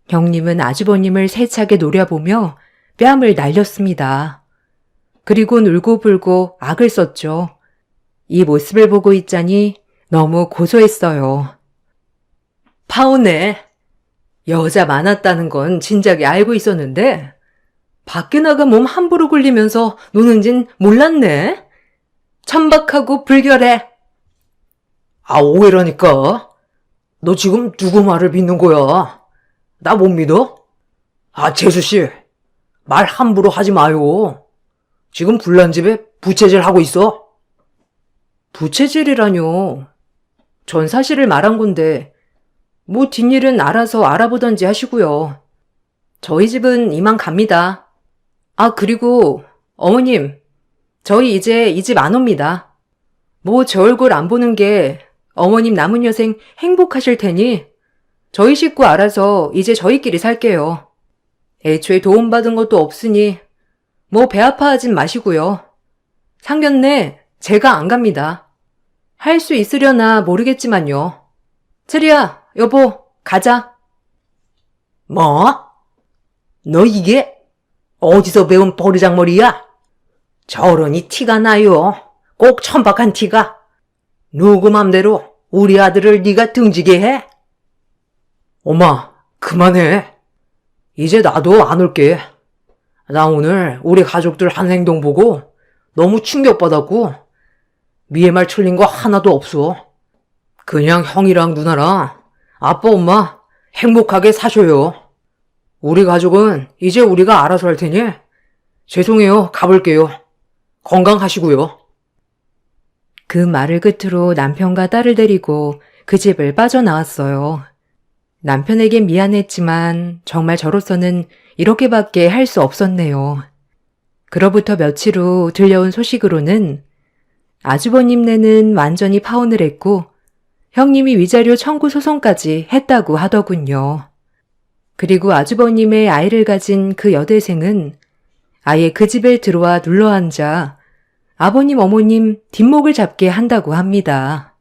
형님은 아주버님을 세차게 노려보며 뺨을 날렸습니다. 그리고 울고불고 악을 썼죠. 이 모습을 보고 있자니 너무 고소했어요. 파오네. 여자 많았다는 건 진작에 알고 있었는데 밖에 나가 몸 함부로 굴리면서 노는진 몰랐네. 천박하고 불결해. 아, 오해라니까. 너 지금 누구 말을 믿는 거야? 나 못 믿어? 아, 재수씨, 말 함부로 하지 마요. 지금 불난 집에 부채질 하고 있어. 부채질이라뇨. 전 사실을 말한 건데 뭐 뒷일은 알아서 알아보던지 하시고요. 저희 집은 이만 갑니다. 아 그리고 어머님, 저희 이제 이 집 안 옵니다. 뭐 제 얼굴 안 보는 게 어머님 남은 여생 행복하실 테니 저희 식구 알아서 이제 저희끼리 살게요. 애초에 도움받은 것도 없으니 뭐 배 아파하진 마시고요. 상견례 제가 안 갑니다. 할 수 있으려나 모르겠지만요. 체리야, 여보, 가자. 뭐? 너 이게 어디서 배운 버르장머리야? 저러니 티가 나요. 꼭 천박한 티가. 누구 맘대로 우리 아들을 네가 등지게 해? 엄마, 그만해. 이제 나도 안 올게. 나 오늘 우리 가족들 한 행동 보고 너무 충격받았고 미애 말 틀린 거 하나도 없어. 그냥 형이랑 누나랑 아빠 엄마 행복하게 사셔요. 우리 가족은 이제 우리가 알아서 할 테니 죄송해요. 가볼게요. 건강하시고요. 그 말을 끝으로 남편과 딸을 데리고 그 집을 빠져나왔어요. 남편에겐 미안했지만 정말 저로서는 이렇게밖에 할 수 없었네요. 그로부터 며칠 후 들려온 소식으로는 아주버님네는 완전히 파혼을 했고 형님이 위자료 청구 소송까지 했다고 하더군요. 그리고 아주버님의 아이를 가진 그 여대생은 아예 그 집에 들어와 눌러앉아 아버님 어머님 뒷목을 잡게 한다고 합니다.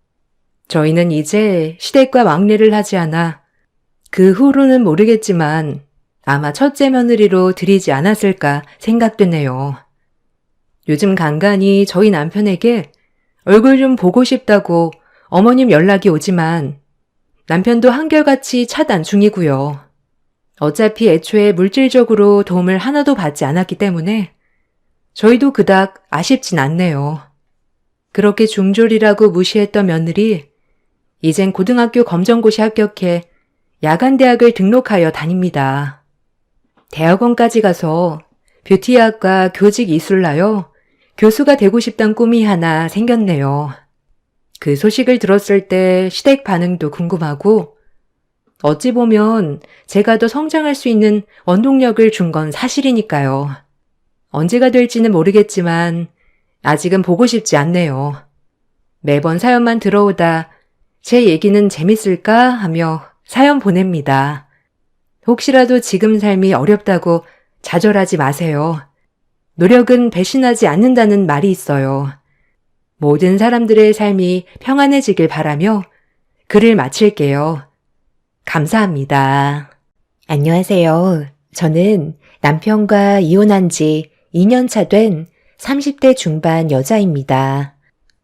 저희는 이제 시댁과 왕래를 하지 않아 그 후로는 모르겠지만 아마 첫째 며느리로 들이지 않았을까 생각되네요. 요즘 간간히 저희 남편에게 얼굴 좀 보고 싶다고 어머님 연락이 오지만 남편도 한결같이 차단 중이고요. 어차피 애초에 물질적으로 도움을 하나도 받지 않았기 때문에 저희도 그닥 아쉽진 않네요. 그렇게 중졸이라고 무시했던 며느리, 이젠 고등학교 검정고시 합격해 야간대학을 등록하여 다닙니다. 대학원까지 가서 뷰티학과 교직 이술하여 교수가 되고 싶단 꿈이 하나 생겼네요. 그 소식을 들었을 때 시댁 반응도 궁금하고 어찌 보면 제가 더 성장할 수 있는 원동력을 준 건 사실이니까요. 언제가 될지는 모르겠지만 아직은 보고 싶지 않네요. 매번 사연만 들어오다 제 얘기는 재밌을까 하며 사연 보냅니다. 혹시라도 지금 삶이 어렵다고 좌절하지 마세요. 노력은 배신하지 않는다는 말이 있어요. 모든 사람들의 삶이 평안해지길 바라며 글을 마칠게요. 감사합니다. 안녕하세요. 저는 남편과 이혼한 지 2년 차 된 30대 중반 여자입니다.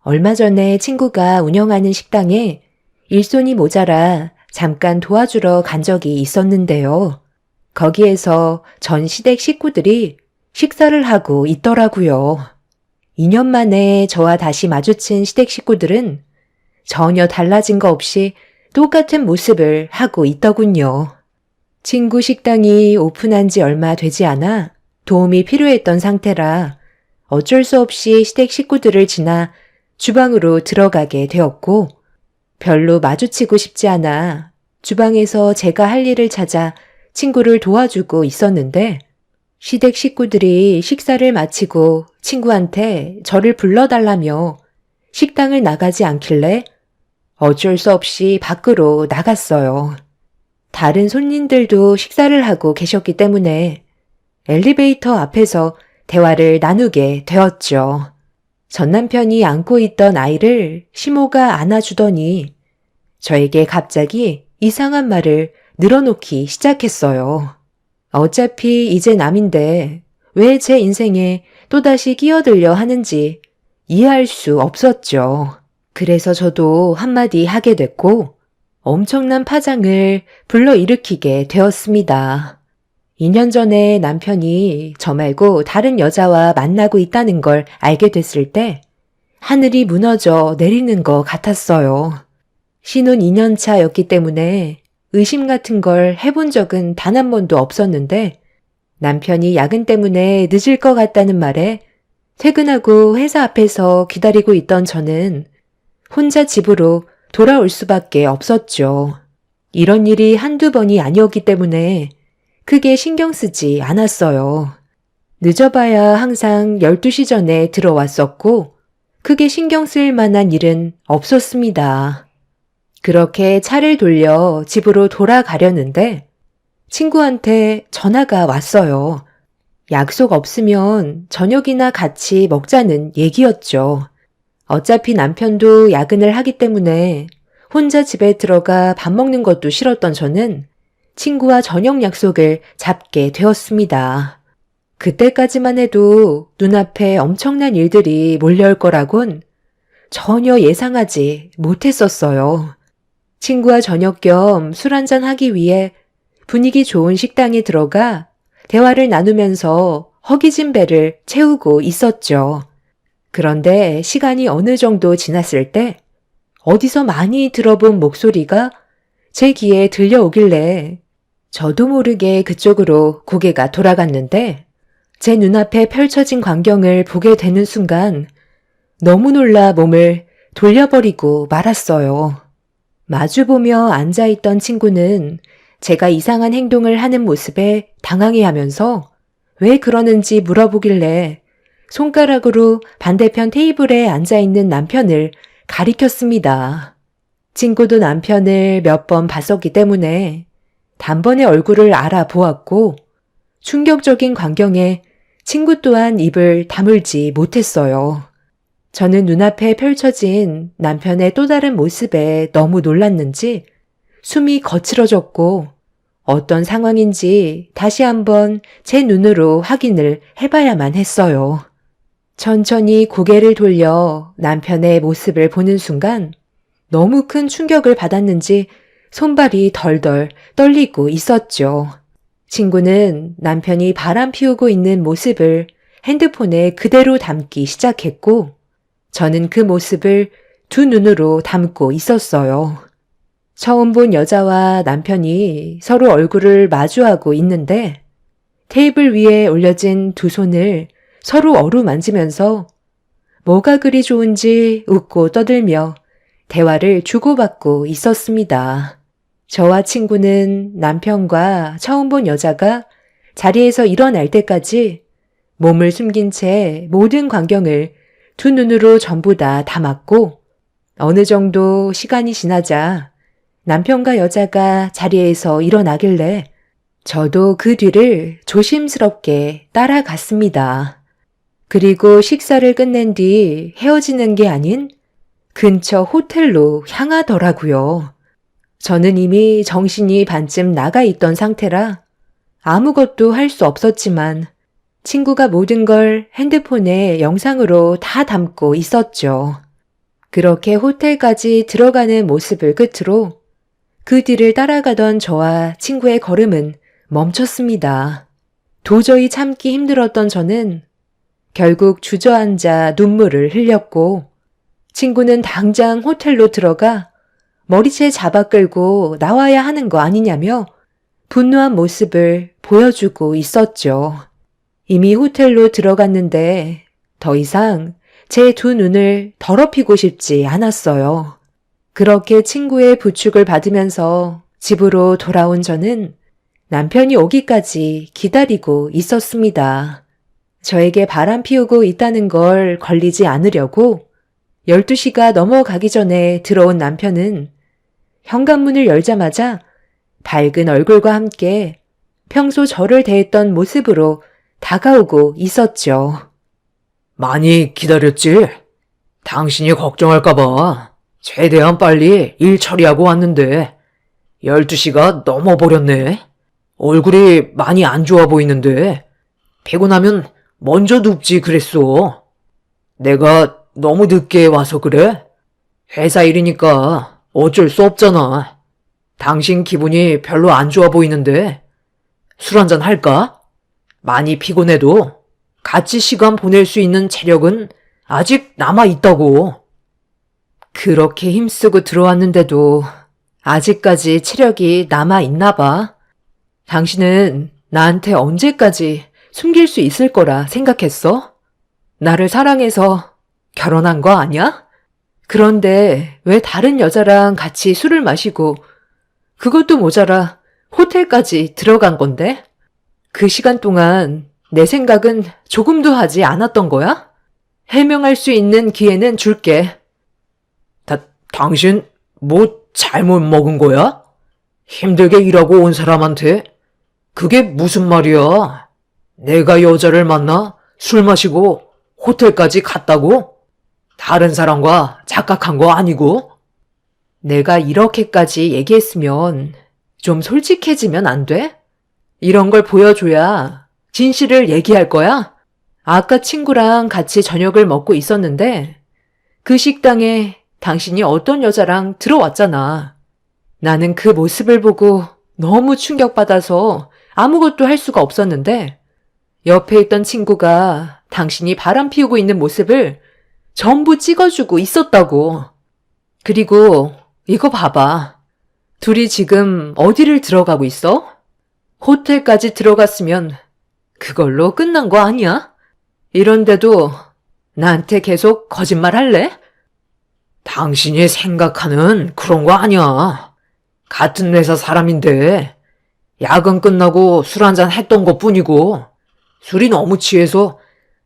얼마 전에 친구가 운영하는 식당에 일손이 모자라 잠깐 도와주러 간 적이 있었는데요. 거기에서 전 시댁 식구들이 식사를 하고 있더라고요. 2년 만에 저와 다시 마주친 시댁 식구들은 전혀 달라진 거 없이 똑같은 모습을 하고 있더군요. 친구 식당이 오픈한 지 얼마 되지 않아 도움이 필요했던 상태라 어쩔 수 없이 시댁 식구들을 지나 주방으로 들어가게 되었고, 별로 마주치고 싶지 않아 주방에서 제가 할 일을 찾아 친구를 도와주고 있었는데, 시댁 식구들이 식사를 마치고 친구한테 저를 불러달라며 식당을 나가지 않길래 어쩔 수 없이 밖으로 나갔어요. 다른 손님들도 식사를 하고 계셨기 때문에 엘리베이터 앞에서 대화를 나누게 되었죠. 전 남편이 안고 있던 아이를 시모가 안아주더니 저에게 갑자기 이상한 말을 늘어놓기 시작했어요. 어차피 이제 남인데 왜 제 인생에 또다시 끼어들려 하는지 이해할 수 없었죠. 그래서 저도 한마디 하게 됐고 엄청난 파장을 불러일으키게 되었습니다. 2년 전에 남편이 저 말고 다른 여자와 만나고 있다는 걸 알게 됐을 때 하늘이 무너져 내리는 것 같았어요. 신혼 2년 차였기 때문에 의심 같은 걸 해본 적은 단 한 번도 없었는데 남편이 야근 때문에 늦을 것 같다는 말에 퇴근하고 회사 앞에서 기다리고 있던 저는 혼자 집으로 돌아올 수밖에 없었죠. 이런 일이 한두 번이 아니었기 때문에 크게 신경 쓰지 않았어요. 늦어봐야 항상 12시 전에 들어왔었고 크게 신경 쓸 만한 일은 없었습니다. 그렇게 차를 돌려 집으로 돌아가려는데 친구한테 전화가 왔어요. 약속 없으면 저녁이나 같이 먹자는 얘기였죠. 어차피 남편도 야근을 하기 때문에 혼자 집에 들어가 밥 먹는 것도 싫었던 저는 친구와 저녁 약속을 잡게 되었습니다. 그때까지만 해도 눈앞에 엄청난 일들이 몰려올 거라곤 전혀 예상하지 못했었어요. 친구와 저녁 겸 술 한잔 하기 위해 분위기 좋은 식당에 들어가 대화를 나누면서 허기진 배를 채우고 있었죠. 그런데 시간이 어느 정도 지났을 때 어디서 많이 들어본 목소리가 제 귀에 들려오길래 저도 모르게 그쪽으로 고개가 돌아갔는데 제 눈앞에 펼쳐진 광경을 보게 되는 순간 너무 놀라 몸을 돌려버리고 말았어요. 마주보며 앉아있던 친구는 제가 이상한 행동을 하는 모습에 당황해하면서 왜 그러는지 물어보길래 손가락으로 반대편 테이블에 앉아있는 남편을 가리켰습니다. 친구도 남편을 몇 번 봤었기 때문에 단번에 얼굴을 알아보았고 충격적인 광경에 친구 또한 입을 다물지 못했어요. 저는 눈앞에 펼쳐진 남편의 또 다른 모습에 너무 놀랐는지 숨이 거칠어졌고 어떤 상황인지 다시 한번 제 눈으로 확인을 해봐야만 했어요. 천천히 고개를 돌려 남편의 모습을 보는 순간 너무 큰 충격을 받았는지 손발이 덜덜 떨리고 있었죠. 친구는 남편이 바람 피우고 있는 모습을 핸드폰에 그대로 담기 시작했고 저는 그 모습을 두 눈으로 담고 있었어요. 처음 본 여자와 남편이 서로 얼굴을 마주하고 있는데 테이블 위에 올려진 두 손을 서로 어루만지면서 뭐가 그리 좋은지 웃고 떠들며 대화를 주고받고 있었습니다. 저와 친구는 남편과 처음 본 여자가 자리에서 일어날 때까지 몸을 숨긴 채 모든 광경을 두 눈으로 전부 다 담았고 어느 정도 시간이 지나자 남편과 여자가 자리에서 일어나길래 저도 그 뒤를 조심스럽게 따라갔습니다. 그리고 식사를 끝낸 뒤 헤어지는 게 아닌 근처 호텔로 향하더라고요. 저는 이미 정신이 반쯤 나가 있던 상태라 아무것도 할 수 없었지만 친구가 모든 걸 핸드폰에 영상으로 다 담고 있었죠. 그렇게 호텔까지 들어가는 모습을 끝으로 그 뒤를 따라가던 저와 친구의 걸음은 멈췄습니다. 도저히 참기 힘들었던 저는 결국 주저앉아 눈물을 흘렸고 친구는 당장 호텔로 들어가 머리채 잡아 끌고 나와야 하는 거 아니냐며 분노한 모습을 보여주고 있었죠. 이미 호텔로 들어갔는데 더 이상 제 두 눈을 더럽히고 싶지 않았어요. 그렇게 친구의 부축을 받으면서 집으로 돌아온 저는 남편이 오기까지 기다리고 있었습니다. 저에게 바람 피우고 있다는 걸 걸리지 않으려고 12시가 넘어가기 전에 들어온 남편은 현관문을 열자마자 밝은 얼굴과 함께 평소 저를 대했던 모습으로 다가오고 있었죠. 많이 기다렸지? 당신이 걱정할까봐 최대한 빨리 일 처리하고 왔는데 12시가 넘어버렸네. 얼굴이 많이 안 좋아 보이는데 피곤하면 먼저 눕지 그랬어. 내가 너무 늦게 와서 그래? 회사 일이니까 어쩔 수 없잖아. 당신 기분이 별로 안 좋아 보이는데 술 한잔 할까? 많이 피곤해도 같이 시간 보낼 수 있는 체력은 아직 남아 있다고. 그렇게 힘쓰고 들어왔는데도 아직까지 체력이 남아 있나 봐. 당신은 나한테 언제까지 숨길 수 있을 거라 생각했어? 나를 사랑해서 결혼한 거 아니야? 그런데 왜 다른 여자랑 같이 술을 마시고 그것도 모자라 호텔까지 들어간 건데? 그 시간 동안 내 생각은 조금도 하지 않았던 거야? 해명할 수 있는 기회는 줄게. 당신 뭐 잘못 먹은 거야? 힘들게 일하고 온 사람한테 그게 무슨 말이야? 내가 여자를 만나 술 마시고 호텔까지 갔다고? 다른 사람과 착각한 거 아니고? 내가 이렇게까지 얘기했으면 좀 솔직해지면 안 돼? 이런 걸 보여줘야 진실을 얘기할 거야? 아까 친구랑 같이 저녁을 먹고 있었는데 그 식당에 당신이 어떤 여자랑 들어왔잖아. 나는 그 모습을 보고 너무 충격받아서 아무것도 할 수가 없었는데 옆에 있던 친구가 당신이 바람 피우고 있는 모습을 전부 찍어주고 있었다고. 그리고 이거 봐봐. 둘이 지금 어디를 들어가고 있어? 호텔까지 들어갔으면 그걸로 끝난 거 아니야? 이런데도 나한테 계속 거짓말 할래? 당신이 생각하는 그런 거 아니야. 같은 회사 사람인데 야근 끝나고 술 한잔 했던 것 뿐이고 술이 너무 취해서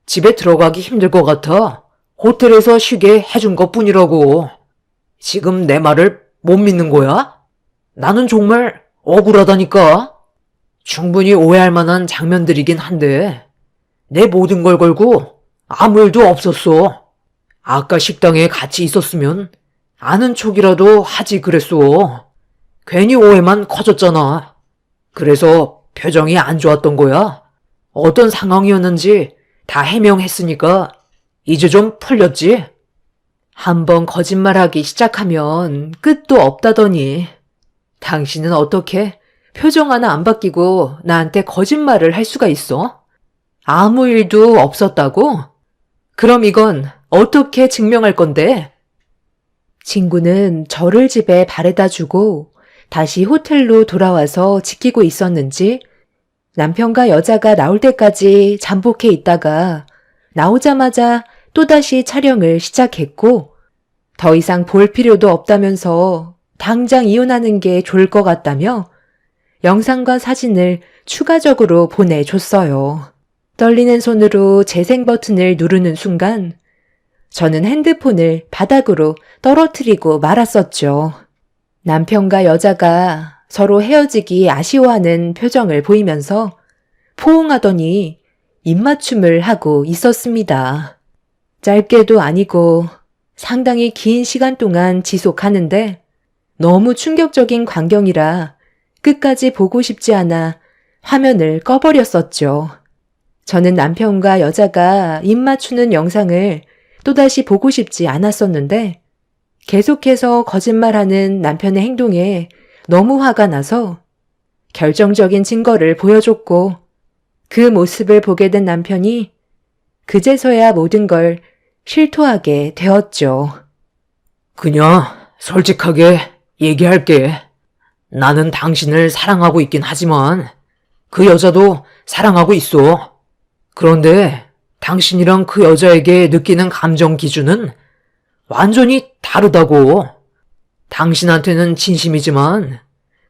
집에 들어가기 힘들 것 같아 호텔에서 쉬게 해준 것 뿐이라고. 지금 내 말을 못 믿는 거야? 나는 정말 억울하다니까. 충분히 오해할 만한 장면들이긴 한데 내 모든 걸 걸고 아무 일도 없었어. 아까 식당에 같이 있었으면 아는 척이라도 하지 그랬어. 괜히 오해만 커졌잖아. 그래서 표정이 안 좋았던 거야. 어떤 상황이었는지 다 해명했으니까 이제 좀 풀렸지? 한번 거짓말하기 시작하면 끝도 없다더니 당신은 어떻게 표정 하나 안 바뀌고 나한테 거짓말을 할 수가 있어? 아무 일도 없었다고? 그럼 이건 어떻게 증명할 건데? 친구는 저를 집에 바래다 주고 다시 호텔로 돌아와서 지키고 있었는지 남편과 여자가 나올 때까지 잠복해 있다가 나오자마자 또다시 촬영을 시작했고 더 이상 볼 필요도 없다면서 당장 이혼하는 게 좋을 것 같다며 영상과 사진을 추가적으로 보내줬어요. 떨리는 손으로 재생 버튼을 누르는 순간 저는 핸드폰을 바닥으로 떨어뜨리고 말았었죠. 남편과 여자가 서로 헤어지기 아쉬워하는 표정을 보이면서 포옹하더니 입맞춤을 하고 있었습니다. 짧게도 아니고 상당히 긴 시간 동안 지속하는데 너무 충격적인 광경이라 끝까지 보고 싶지 않아 화면을 꺼버렸었죠. 저는 남편과 여자가 입 맞추는 영상을 또다시 보고 싶지 않았었는데 계속해서 거짓말하는 남편의 행동에 너무 화가 나서 결정적인 증거를 보여줬고 그 모습을 보게 된 남편이 그제서야 모든 걸 실토하게 되었죠. 그냥 솔직하게 얘기할게. 나는 당신을 사랑하고 있긴 하지만 그 여자도 사랑하고 있어. 그런데 당신이랑 그 여자에게 느끼는 감정 기준은 완전히 다르다고. 당신한테는 진심이지만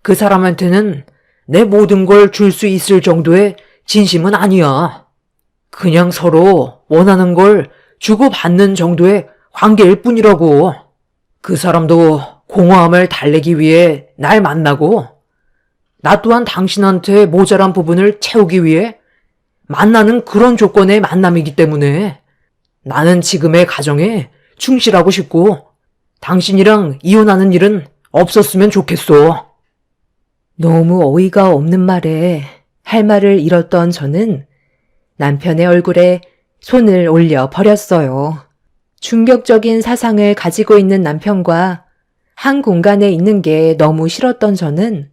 그 사람한테는 내 모든 걸 줄 수 있을 정도의 진심은 아니야. 그냥 서로 원하는 걸 주고받는 정도의 관계일 뿐이라고. 그 사람도 공허함을 달래기 위해 날 만나고 나 또한 당신한테 모자란 부분을 채우기 위해 만나는 그런 조건의 만남이기 때문에 나는 지금의 가정에 충실하고 싶고 당신이랑 이혼하는 일은 없었으면 좋겠어. 너무 어이가 없는 말에 할 말을 잃었던 저는 남편의 얼굴에 손을 올려 버렸어요. 충격적인 사상을 가지고 있는 남편과 한 공간에 있는 게 너무 싫었던 저는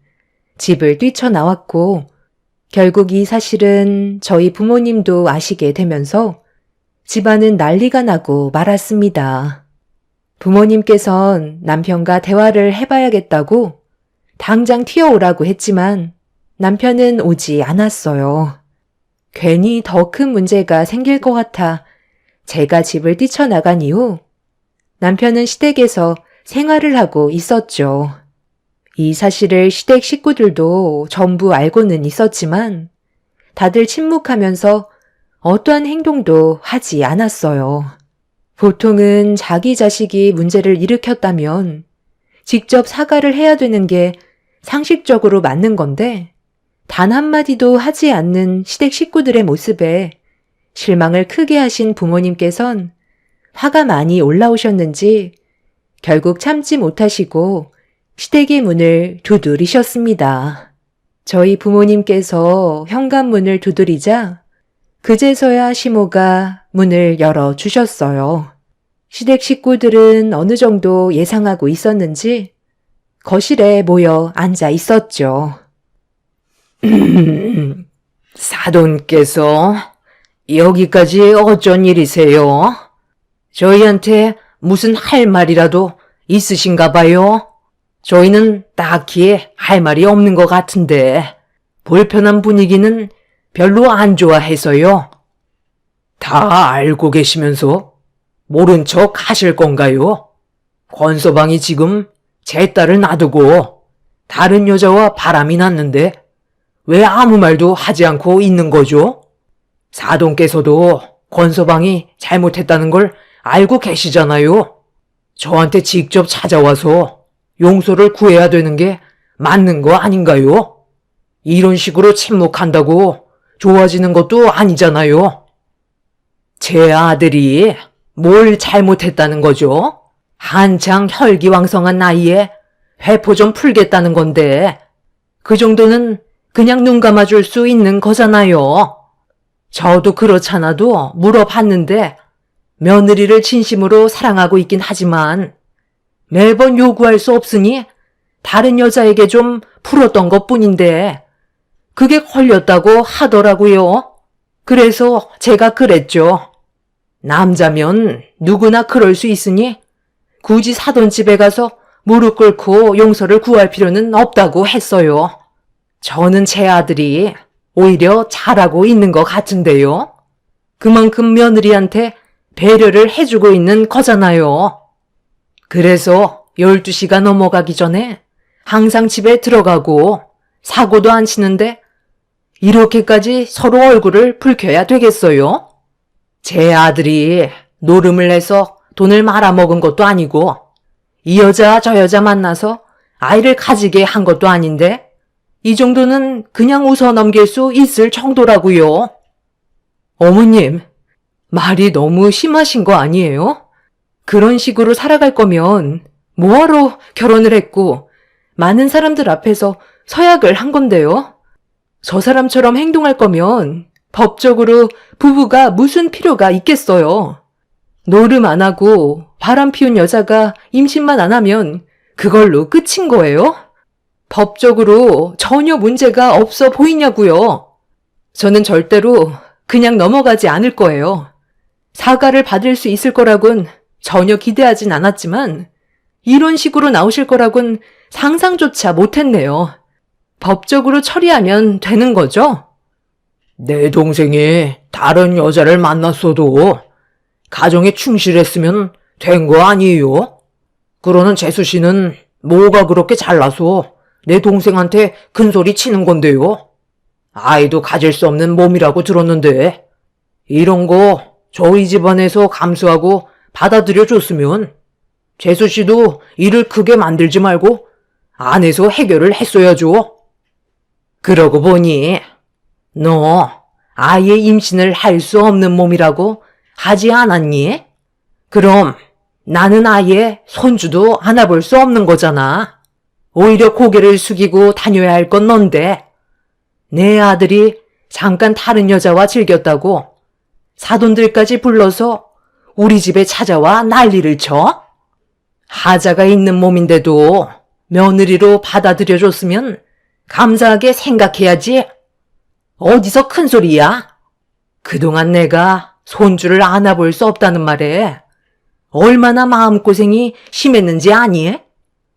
집을 뛰쳐나왔고 결국 이 사실은 저희 부모님도 아시게 되면서 집안은 난리가 나고 말았습니다. 부모님께선 남편과 대화를 해봐야겠다고 당장 튀어오라고 했지만 남편은 오지 않았어요. 괜히 더 큰 문제가 생길 것 같아 제가 집을 뛰쳐나간 이후 남편은 시댁에서 생활을 하고 있었죠. 이 사실을 시댁 식구들도 전부 알고는 있었지만 다들 침묵하면서 어떠한 행동도 하지 않았어요. 보통은 자기 자식이 문제를 일으켰다면 직접 사과를 해야 되는 게 상식적으로 맞는 건데 단 한마디도 하지 않는 시댁 식구들의 모습에 실망을 크게 하신 부모님께선 화가 많이 올라오셨는지 결국 참지 못하시고 시댁의 문을 두드리셨습니다. 저희 부모님께서 현관문을 두드리자 그제서야 시모가 문을 열어주셨어요. 시댁 식구들은 어느 정도 예상하고 있었는지 거실에 모여 앉아 있었죠. 사돈께서 여기까지 어쩐 일이세요? 저희한테 무슨 할 말이라도 있으신가 봐요? 저희는 딱히 할 말이 없는 것 같은데 불편한 분위기는 별로 안 좋아해서요. 다 알고 계시면서 모른 척 하실 건가요? 권서방이 지금 제 딸을 놔두고 다른 여자와 바람이 났는데 왜 아무 말도 하지 않고 있는 거죠? 사돈께서도 권서방이 잘못했다는 걸 알고 계시잖아요. 저한테 직접 찾아와서 용서를 구해야 되는 게 맞는 거 아닌가요? 이런 식으로 침묵한다고 좋아지는 것도 아니잖아요. 제 아들이 뭘 잘못했다는 거죠? 한창 혈기왕성한 나이에 회포 좀 풀겠다는 건데 그 정도는 그냥 눈 감아줄 수 있는 거잖아요. 저도 그렇잖아도 물어봤는데 며느리를 진심으로 사랑하고 있긴 하지만 매번 요구할 수 없으니 다른 여자에게 좀 풀었던 것뿐인데 그게 걸렸다고 하더라고요. 그래서 제가 그랬죠. 남자면 누구나 그럴 수 있으니 굳이 사돈집에 가서 무릎 꿇고 용서를 구할 필요는 없다고 했어요. 저는 제 아들이 오히려 잘하고 있는 것 같은데요. 그만큼 며느리한테 배려를 해주고 있는 거잖아요. 그래서 12시가 넘어가기 전에 항상 집에 들어가고 사고도 안 치는데 이렇게까지 서로 얼굴을 붉혀야 되겠어요? 제 아들이 노름을 해서 돈을 말아먹은 것도 아니고 이 여자 저 여자 만나서 아이를 가지게 한 것도 아닌데 이 정도는 그냥 웃어 넘길 수 있을 정도라고요. 어머님, 말이 너무 심하신 거 아니에요? 그런 식으로 살아갈 거면 뭐하러 결혼을 했고 많은 사람들 앞에서 서약을 한 건데요? 저 사람처럼 행동할 거면 법적으로 부부가 무슨 필요가 있겠어요. 노름 안 하고 바람 피운 여자가 임신만 안 하면 그걸로 끝인 거예요? 법적으로 전혀 문제가 없어 보이냐고요. 저는 절대로 그냥 넘어가지 않을 거예요. 사과를 받을 수 있을 거라곤 전혀 기대하진 않았지만 이런 식으로 나오실 거라곤 상상조차 못했네요. 법적으로 처리하면 되는 거죠? 내 동생이 다른 여자를 만났어도 가정에 충실했으면 된 거 아니에요? 그러는 재수 씨는 뭐가 그렇게 잘나서 내 동생한테 큰소리 치는 건데요? 아이도 가질 수 없는 몸이라고 들었는데 이런 거 저희 집안에서 감수하고 받아들여 줬으면 재수 씨도 일을 크게 만들지 말고 안에서 해결을 했어야죠. 그러고 보니 너 아예 임신을 할 수 없는 몸이라고 하지 않았니? 그럼 나는 아예 손주도 안아볼 수 없는 거잖아. 오히려 고개를 숙이고 다녀야 할 건 넌데 내 아들이 잠깐 다른 여자와 즐겼다고 사돈들까지 불러서 우리 집에 찾아와 난리를 쳐? 하자가 있는 몸인데도 며느리로 받아들여줬으면 감사하게 생각해야지. 어디서 큰 소리야? 그동안 내가 손주를 안아볼 수 없다는 말에 얼마나 마음고생이 심했는지 아니?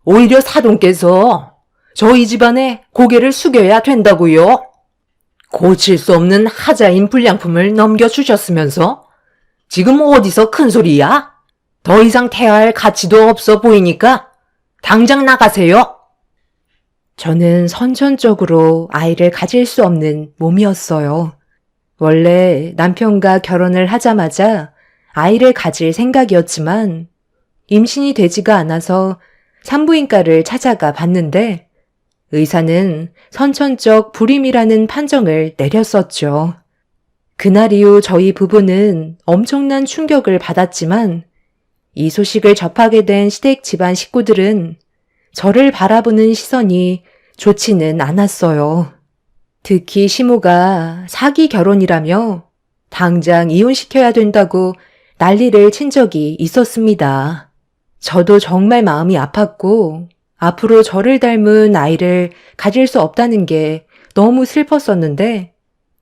오히려 사돈께서 저희 집안에 고개를 숙여야 된다고요. 고칠 수 없는 하자인 불량품을 넘겨주셨으면서 지금 어디서 큰 소리야? 더 이상 태아할 가치도 없어 보이니까 당장 나가세요. 저는 선천적으로 아이를 가질 수 없는 몸이었어요. 원래 남편과 결혼을 하자마자 아이를 가질 생각이었지만 임신이 되지가 않아서 산부인과를 찾아가 봤는데 의사는 선천적 불임이라는 판정을 내렸었죠. 그날 이후 저희 부부는 엄청난 충격을 받았지만 이 소식을 접하게 된 시댁 집안 식구들은 저를 바라보는 시선이 좋지는 않았어요. 특히 시모가 사기 결혼이라며 당장 이혼시켜야 된다고 난리를 친 적이 있었습니다. 저도 정말 마음이 아팠고 앞으로 저를 닮은 아이를 가질 수 없다는 게 너무 슬펐었는데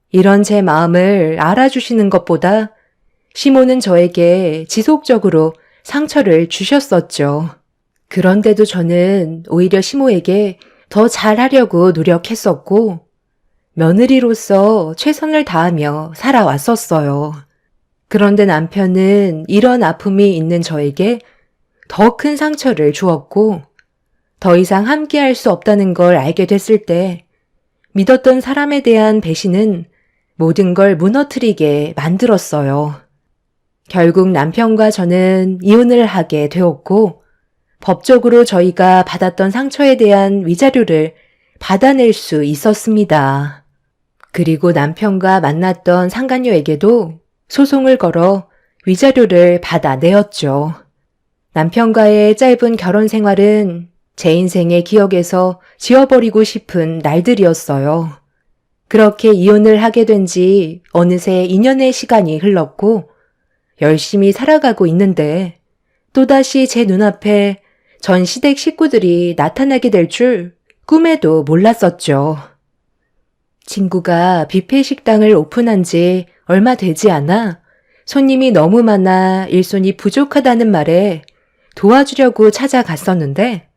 이런 제 마음을 알아주시는 것보다 시모는 저에게 지속적으로 상처를 주셨었죠. 그런데도 저는 오히려 시모에게 더 잘하려고 노력했었고 며느리로서 최선을 다하며 살아왔었어요. 그런데 남편은 이런 아픔이 있는 저에게 더 큰 상처를 주었고 더 이상 함께할 수 없다는 걸 알게 됐을 때 믿었던 사람에 대한 배신은 모든 걸 무너뜨리게 만들었어요. 결국 남편과 저는 이혼을 하게 되었고 법적으로 저희가 받았던 상처에 대한 위자료를 받아낼 수 있었습니다. 그리고 남편과 만났던 상간녀에게도 소송을 걸어 위자료를 받아내었죠. 남편과의 짧은 결혼 생활은 제 인생의 기억에서 지워버리고 싶은 날들이었어요. 그렇게 이혼을 하게 된 지 어느새 2년의 시간이 흘렀고 열심히 살아가고 있는데 또다시 제 눈앞에 전 시댁 식구들이 나타나게 될 줄 꿈에도 몰랐었죠. 친구가 뷔페 식당을 오픈한 지 얼마 되지 않아 손님이 너무 많아 일손이 부족하다는 말에 도와주려고 찾아갔었는데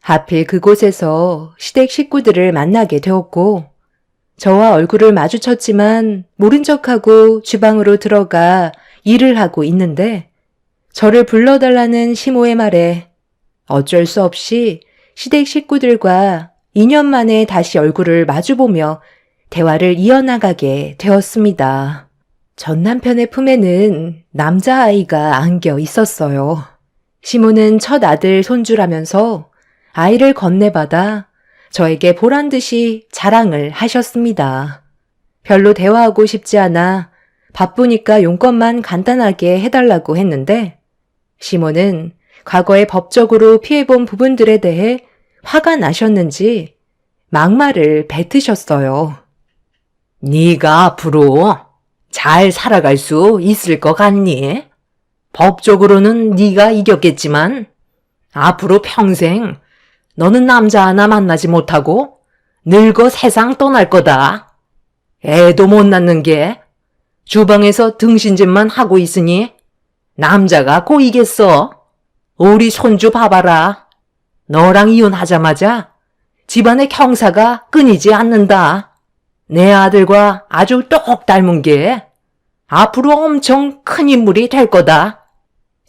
하필 그곳에서 시댁 식구들을 만나게 되었고 저와 얼굴을 마주쳤지만 모른 척하고 주방으로 들어가 일을 하고 있는데 저를 불러달라는 시모의 말에 어쩔 수 없이 시댁 식구들과 2년 만에 다시 얼굴을 마주보며 대화를 이어나가게 되었습니다. 전 남편의 품에는 남자아이가 안겨 있었어요. 시모는 첫 아들 손주라면서 아이를 건네받아 저에게 보란듯이 자랑을 하셨습니다. 별로 대화하고 싶지 않아 바쁘니까 용건만 간단하게 해달라고 했는데 시모는 과거에 법적으로 피해본 부분들에 대해 화가 나셨는지 막말을 뱉으셨어요. 네가 앞으로 잘 살아갈 수 있을 것 같니? 법적으로는 네가 이겼겠지만 앞으로 평생 너는 남자 하나 만나지 못하고 늙어 세상 떠날 거다. 애도 못 낳는 게 주방에서 등신짓만 하고 있으니 남자가 고이겠어. 우리 손주 봐봐라. 너랑 이혼하자마자 집안의 경사가 끊이지 않는다. 내 아들과 아주 똑 닮은 게 앞으로 엄청 큰 인물이 될 거다.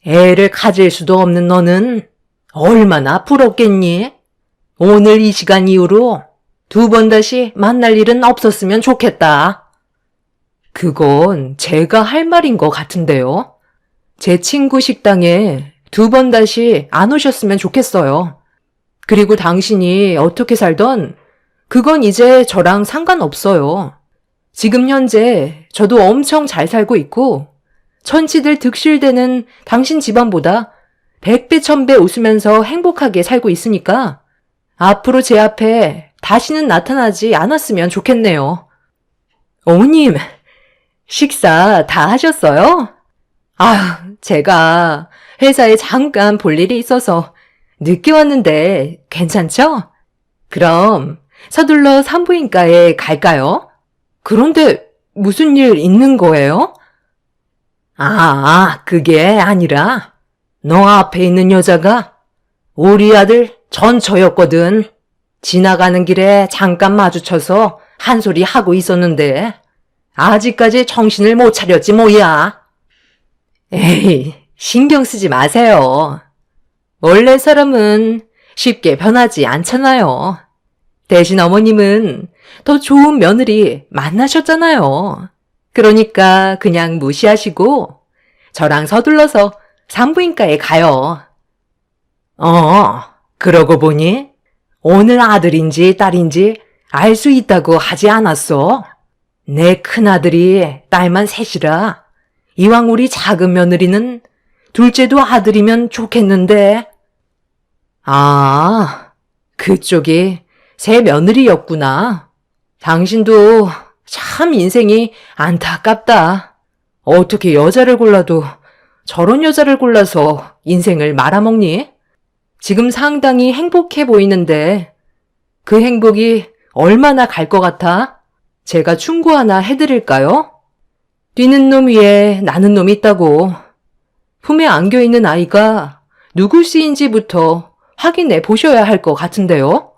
애를 가질 수도 없는 너는 얼마나 부럽겠니? 오늘 이 시간 이후로 2번 다시 만날 일은 없었으면 좋겠다. 그건 제가 할 말인 것 같은데요. 제 친구 식당에 2번 다시 안 오셨으면 좋겠어요. 그리고 당신이 어떻게 살던 그건 이제 저랑 상관없어요. 지금 현재 저도 엄청 잘 살고 있고 천치들 득실되는 당신 집안보다 100배 1000배 웃으면서 행복하게 살고 있으니까 앞으로 제 앞에 다시는 나타나지 않았으면 좋겠네요. 어머님, 식사 다 하셨어요? 아, 제가 회사에 잠깐 볼 일이 있어서 늦게 왔는데 괜찮죠? 그럼 서둘러 산부인과에 갈까요? 그런데 무슨 일 있는 거예요? 그게 아니라 너 앞에 있는 여자가 우리 아들 전처였거든. 지나가는 길에 잠깐 마주쳐서 한 소리 하고 있었는데 아직까지 정신을 못 차렸지 뭐야. 에이, 신경 쓰지 마세요. 원래 사람은 쉽게 변하지 않잖아요. 대신 어머님은 더 좋은 며느리 만나셨잖아요. 그러니까 그냥 무시하시고 저랑 서둘러서 산부인과에 가요. 그러고 보니 오늘 아들인지 딸인지 알 수 있다고 하지 않았어? 내 큰아들이 딸만 셋이라 이왕 우리 작은 며느리는 둘째도 아들이면 좋겠는데. 그쪽이 새 며느리였구나. 당신도 참 인생이 안타깝다. 어떻게 여자를 골라도 저런 여자를 골라서 인생을 말아먹니? 지금 상당히 행복해 보이는데 그 행복이 얼마나 갈 것 같아? 제가 충고 하나 해드릴까요? 뛰는 놈 위에 나는 놈이 있다고. 품에 안겨있는 아이가 누구씨인지부터 확인해 보셔야 할 것 같은데요?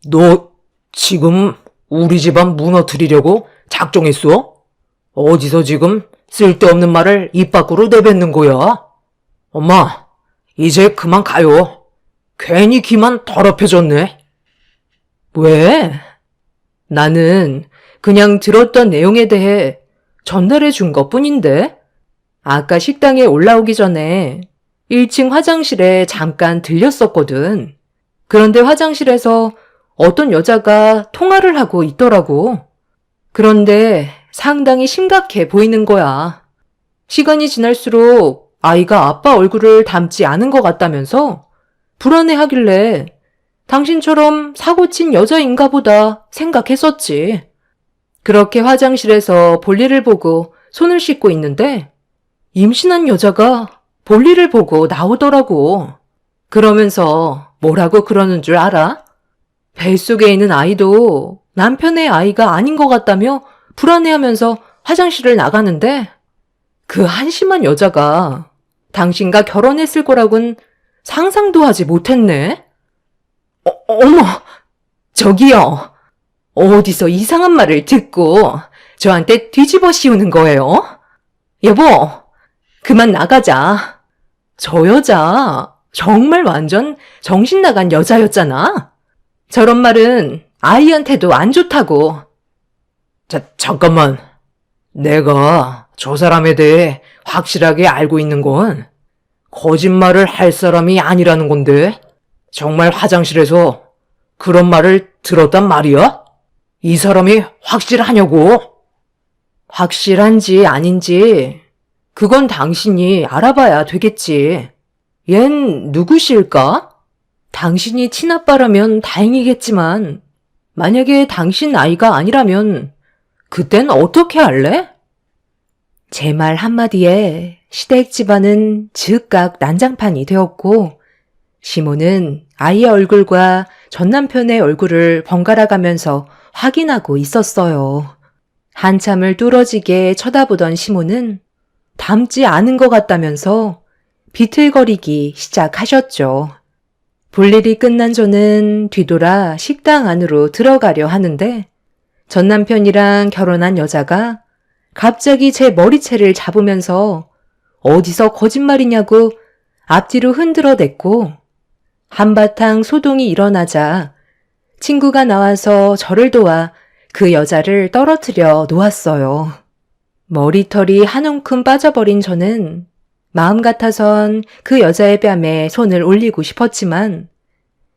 너 지금 우리 집안 무너뜨리려고 작정했어? 어디서 지금 쓸데없는 말을 입 밖으로 내뱉는 거야? 엄마, 이제 그만 가요. 괜히 귀만 더럽혀졌네. 왜? 나는 그냥 들었던 내용에 대해 전달해 준 것 뿐인데. 아까 식당에 올라오기 전에 1층 화장실에 잠깐 들렸었거든. 그런데 화장실에서 어떤 여자가 통화를 하고 있더라고. 그런데 상당히 심각해 보이는 거야. 시간이 지날수록 아이가 아빠 얼굴을 닮지 않은 것 같다면서 불안해하길래 당신처럼 사고친 여자인가 보다 생각했었지. 그렇게 화장실에서 볼일을 보고 손을 씻고 있는데 임신한 여자가 볼일을 보고 나오더라고. 그러면서 뭐라고 그러는 줄 알아? 뱃속에 있는 아이도 남편의 아이가 아닌 것 같다며 불안해하면서 화장실을 나가는데 그 한심한 여자가 당신과 결혼했을 거라곤 상상도 하지 못했네. 어머, 저기요. 어디서 이상한 말을 듣고 저한테 뒤집어 씌우는 거예요? 여보, 그만 나가자. 저 여자 정말 완전 정신 나간 여자였잖아. 저런 말은 아이한테도 안 좋다고. 잠깐만. 내가 저 사람에 대해 확실하게 알고 있는 건 거짓말을 할 사람이 아니라는 건데 정말 화장실에서 그런 말을 들었단 말이야? 이 사람이 확실하냐고? 확실한지 아닌지 그건 당신이 알아봐야 되겠지. 얜 누구실까? 당신이 친아빠라면 다행이겠지만 만약에 당신 아이가 아니라면 그땐 어떻게 할래? 제 말 한마디에 시댁 집안은 즉각 난장판이 되었고 시몬은 아이의 얼굴과 전 남편의 얼굴을 번갈아 가면서 확인하고 있었어요. 한참을 뚫어지게 쳐다보던 시몬은 닮지 않은 것 같다면서 비틀거리기 시작하셨죠. 볼일이 끝난 저는 뒤돌아 식당 안으로 들어가려 하는데 전 남편이랑 결혼한 여자가 갑자기 제 머리채를 잡으면서 어디서 거짓말이냐고 앞뒤로 흔들어댔고 한바탕 소동이 일어나자 친구가 나와서 저를 도와 그 여자를 떨어뜨려 놓았어요. 머리털이 한 움큼 빠져버린 저는 마음 같아선 그 여자의 뺨에 손을 올리고 싶었지만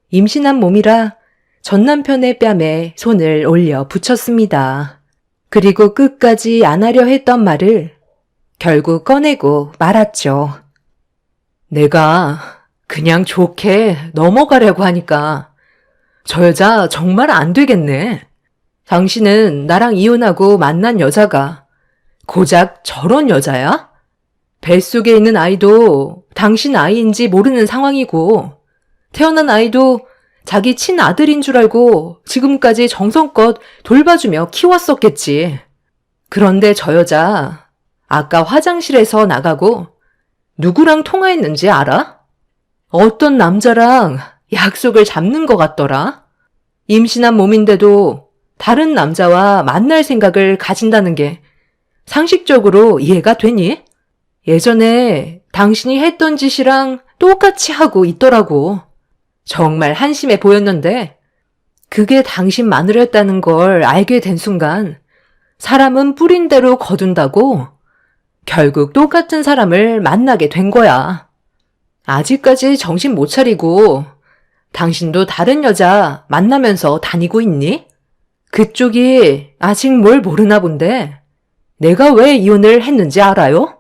임신한 몸이라 전 남편의 뺨에 손을 올려 붙였습니다. 그리고 끝까지 안 하려 했던 말을 결국 꺼내고 말았죠. 내가 그냥 좋게 넘어가려고 하니까 저 여자 정말 안 되겠네. 당신은 나랑 이혼하고 만난 여자가 고작 저런 여자야? 뱃속에 있는 아이도 당신 아이인지 모르는 상황이고 태어난 아이도 자기 친아들인 줄 알고 지금까지 정성껏 돌봐주며 키웠었겠지. 그런데 저 여자 아까 화장실에서 나가고 누구랑 통화했는지 알아? 어떤 남자랑 약속을 잡는 것 같더라. 임신한 몸인데도 다른 남자와 만날 생각을 가진다는 게 상식적으로 이해가 되니? 예전에 당신이 했던 짓이랑 똑같이 하고 있더라고. 정말 한심해 보였는데 그게 당신 마누라였다는 걸 알게 된 순간 사람은 뿌린 대로 거둔다고 결국 똑같은 사람을 만나게 된 거야. 아직까지 정신 못 차리고 당신도 다른 여자 만나면서 다니고 있니? 그쪽이 아직 뭘 모르나 본데 내가 왜 이혼을 했는지 알아요?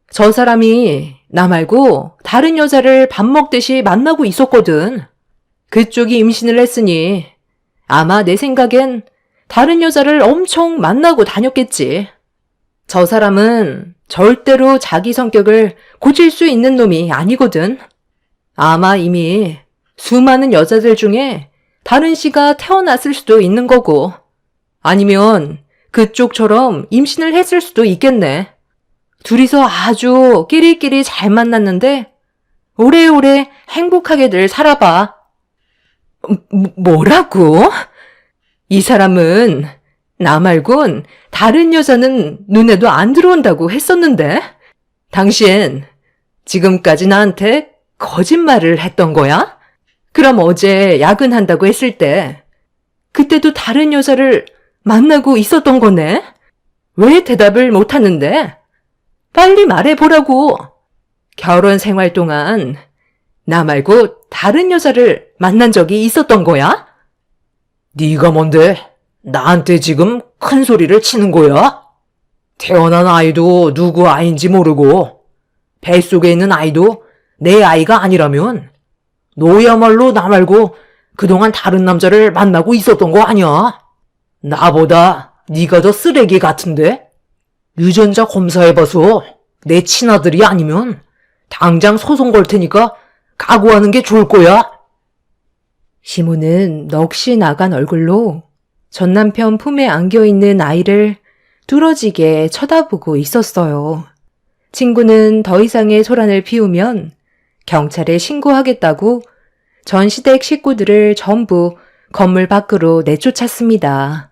저 사람이 나 말고 다른 여자를 밥 먹듯이 만나고 있었거든. 그쪽이 임신을 했으니 아마 내 생각엔 다른 여자를 엄청 만나고 다녔겠지. 저 사람은 절대로 자기 성격을 고칠 수 있는 놈이 아니거든. 아마 이미 수많은 여자들 중에 다른 씨가 태어났을 수도 있는 거고 아니면 그쪽처럼 임신을 했을 수도 있겠네. 둘이서 아주 끼리끼리 잘 만났는데 오래오래 행복하게들 살아봐. 뭐라고? 이 사람은 나 말곤 다른 여자는 눈에도 안 들어온다고 했었는데 당신 지금까지 나한테 거짓말을 했던 거야? 그럼 어제 야근한다고 했을 때 그때도 다른 여자를 만나고 있었던 거네? 왜 대답을 못하는데? 빨리 말해보라고. 결혼 생활 동안 나 말고 다른 여자를 만난 적이 있었던 거야? 네가 뭔데 나한테 지금 큰 소리를 치는 거야? 태어난 아이도 누구 아이인지 모르고 뱃속에 있는 아이도 내 아이가 아니라면 너야말로 나 말고 그동안 다른 남자를 만나고 있었던 거 아니야? 나보다 네가 더 쓰레기 같은데? 유전자 검사해봐서 내 친아들이 아니면 당장 소송 걸 테니까 각오하는 게 좋을 거야. 시몬은 넋이 나간 얼굴로 전 남편 품에 안겨있는 아이를 뚫어지게 쳐다보고 있었어요. 친구는 더 이상의 소란을 피우면 경찰에 신고하겠다고 전 시댁 식구들을 전부 건물 밖으로 내쫓았습니다.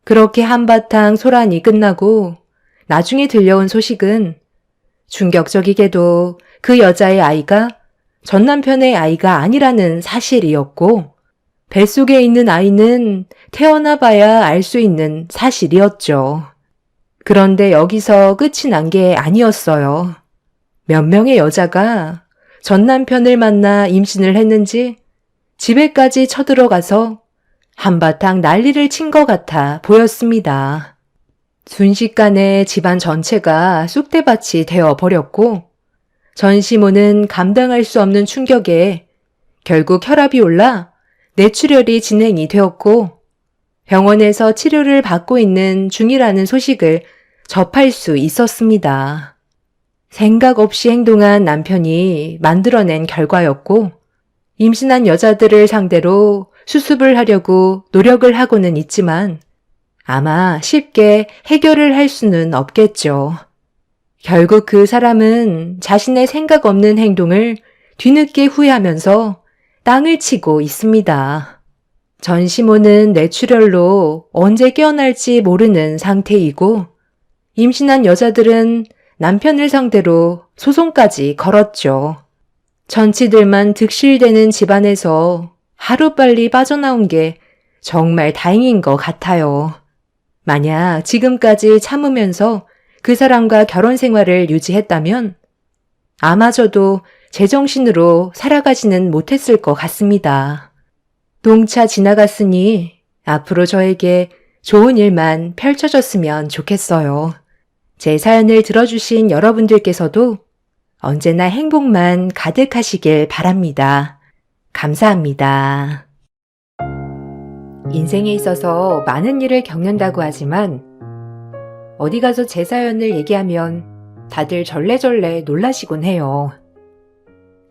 그렇게 한바탕 소란이 끝나고 나중에 들려온 소식은 충격적이게도 그 여자의 아이가 전 남편의 아이가 아니라는 사실이었고 뱃속에 있는 아이는 태어나 봐야 알 수 있는 사실이었죠. 그런데 여기서 끝이 난 게 아니었어요. 몇 명의 여자가 전 남편을 만나 임신을 했는지 집에까지 쳐들어가서 한바탕 난리를 친 것 같아 보였습니다. 순식간에 집안 전체가 쑥대밭이 되어 버렸고 전시모는 감당할 수 없는 충격에 결국 혈압이 올라 뇌출혈이 진행이 되었고 병원에서 치료를 받고 있는 중이라는 소식을 접할 수 있었습니다. 생각 없이 행동한 남편이 만들어낸 결과였고 임신한 여자들을 상대로 수습을 하려고 노력을 하고는 있지만 아마 쉽게 해결을 할 수는 없겠죠. 결국 그 사람은 자신의 생각 없는 행동을 뒤늦게 후회하면서 땅을 치고 있습니다. 전시모는 뇌출혈로 언제 깨어날지 모르는 상태이고 임신한 여자들은 남편을 상대로 소송까지 걸었죠. 전치들만 득실되는 집안에서 하루빨리 빠져나온 게 정말 다행인 것 같아요. 만약 지금까지 참으면서 그 사람과 결혼 생활을 유지했다면 아마 저도 제정신으로 살아가지는 못했을 것 같습니다. 농차 지나갔으니 앞으로 저에게 좋은 일만 펼쳐졌으면 좋겠어요. 제 사연을 들어주신 여러분들께서도 언제나 행복만 가득하시길 바랍니다. 감사합니다. 인생에 있어서 많은 일을 겪는다고 하지만 어디 가서 제 사연을 얘기하면 다들 절레절레 놀라시곤 해요.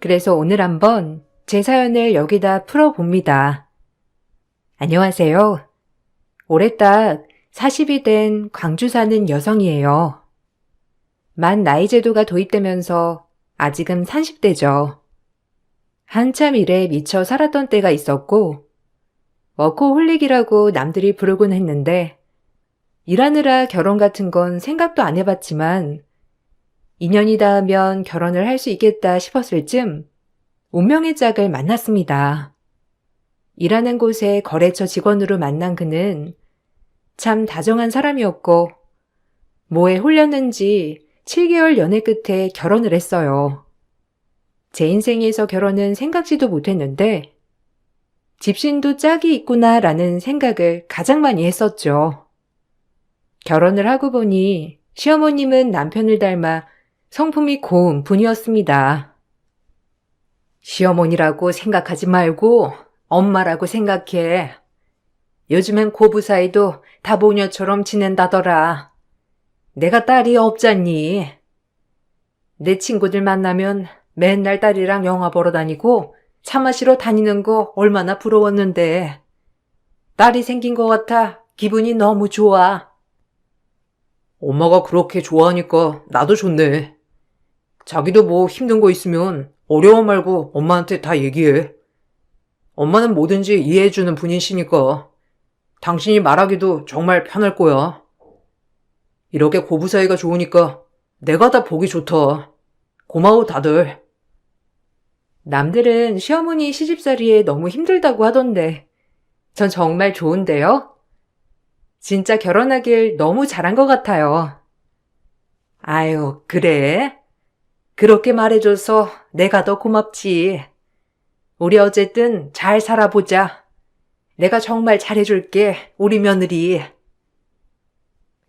그래서 오늘 한번 제 사연을 여기다 풀어봅니다. 안녕하세요. 올해 딱 40이 된 광주 사는 여성이에요. 만 나이 제도가 도입되면서 아직은 30대죠. 한참 일에 미쳐 살았던 때가 있었고 워커홀릭이라고 남들이 부르곤 했는데 일하느라 결혼 같은 건 생각도 안 해봤지만 인연이 닿으면 결혼을 할 수 있겠다 싶었을 즈음 운명의 짝을 만났습니다. 일하는 곳의 거래처 직원으로 만난 그는 참 다정한 사람이었고 뭐에 홀렸는지 7개월 연애 끝에 결혼을 했어요. 제 인생에서 결혼은 생각지도 못했는데 집신도 짝이 있구나라는 생각을 가장 많이 했었죠. 결혼을 하고 보니 시어머님은 남편을 닮아 성품이 고운 분이었습니다. 시어머니라고 생각하지 말고 엄마라고 생각해. 요즘엔 고부 사이도 다 모녀처럼 지낸다더라. 내가 딸이 없잖니. 내 친구들 만나면 맨날 딸이랑 영화 보러 다니고 차 마시러 다니는 거 얼마나 부러웠는데. 딸이 생긴 것 같아 기분이 너무 좋아. 엄마가 그렇게 좋아하니까 나도 좋네. 자기도 뭐 힘든 거 있으면 어려워 말고 엄마한테 다 얘기해. 엄마는 뭐든지 이해해주는 분이시니까 당신이 말하기도 정말 편할 거야. 이렇게 고부 사이가 좋으니까 내가 다 보기 좋다. 고마워 다들. 남들은 시어머니 시집살이에 너무 힘들다고 하던데 전 정말 좋은데요? 진짜 결혼하길 너무 잘한 것 같아요. 아유, 그래? 그렇게 말해줘서 내가 더 고맙지. 우리 어쨌든 잘 살아보자. 내가 정말 잘해줄게, 우리 며느리.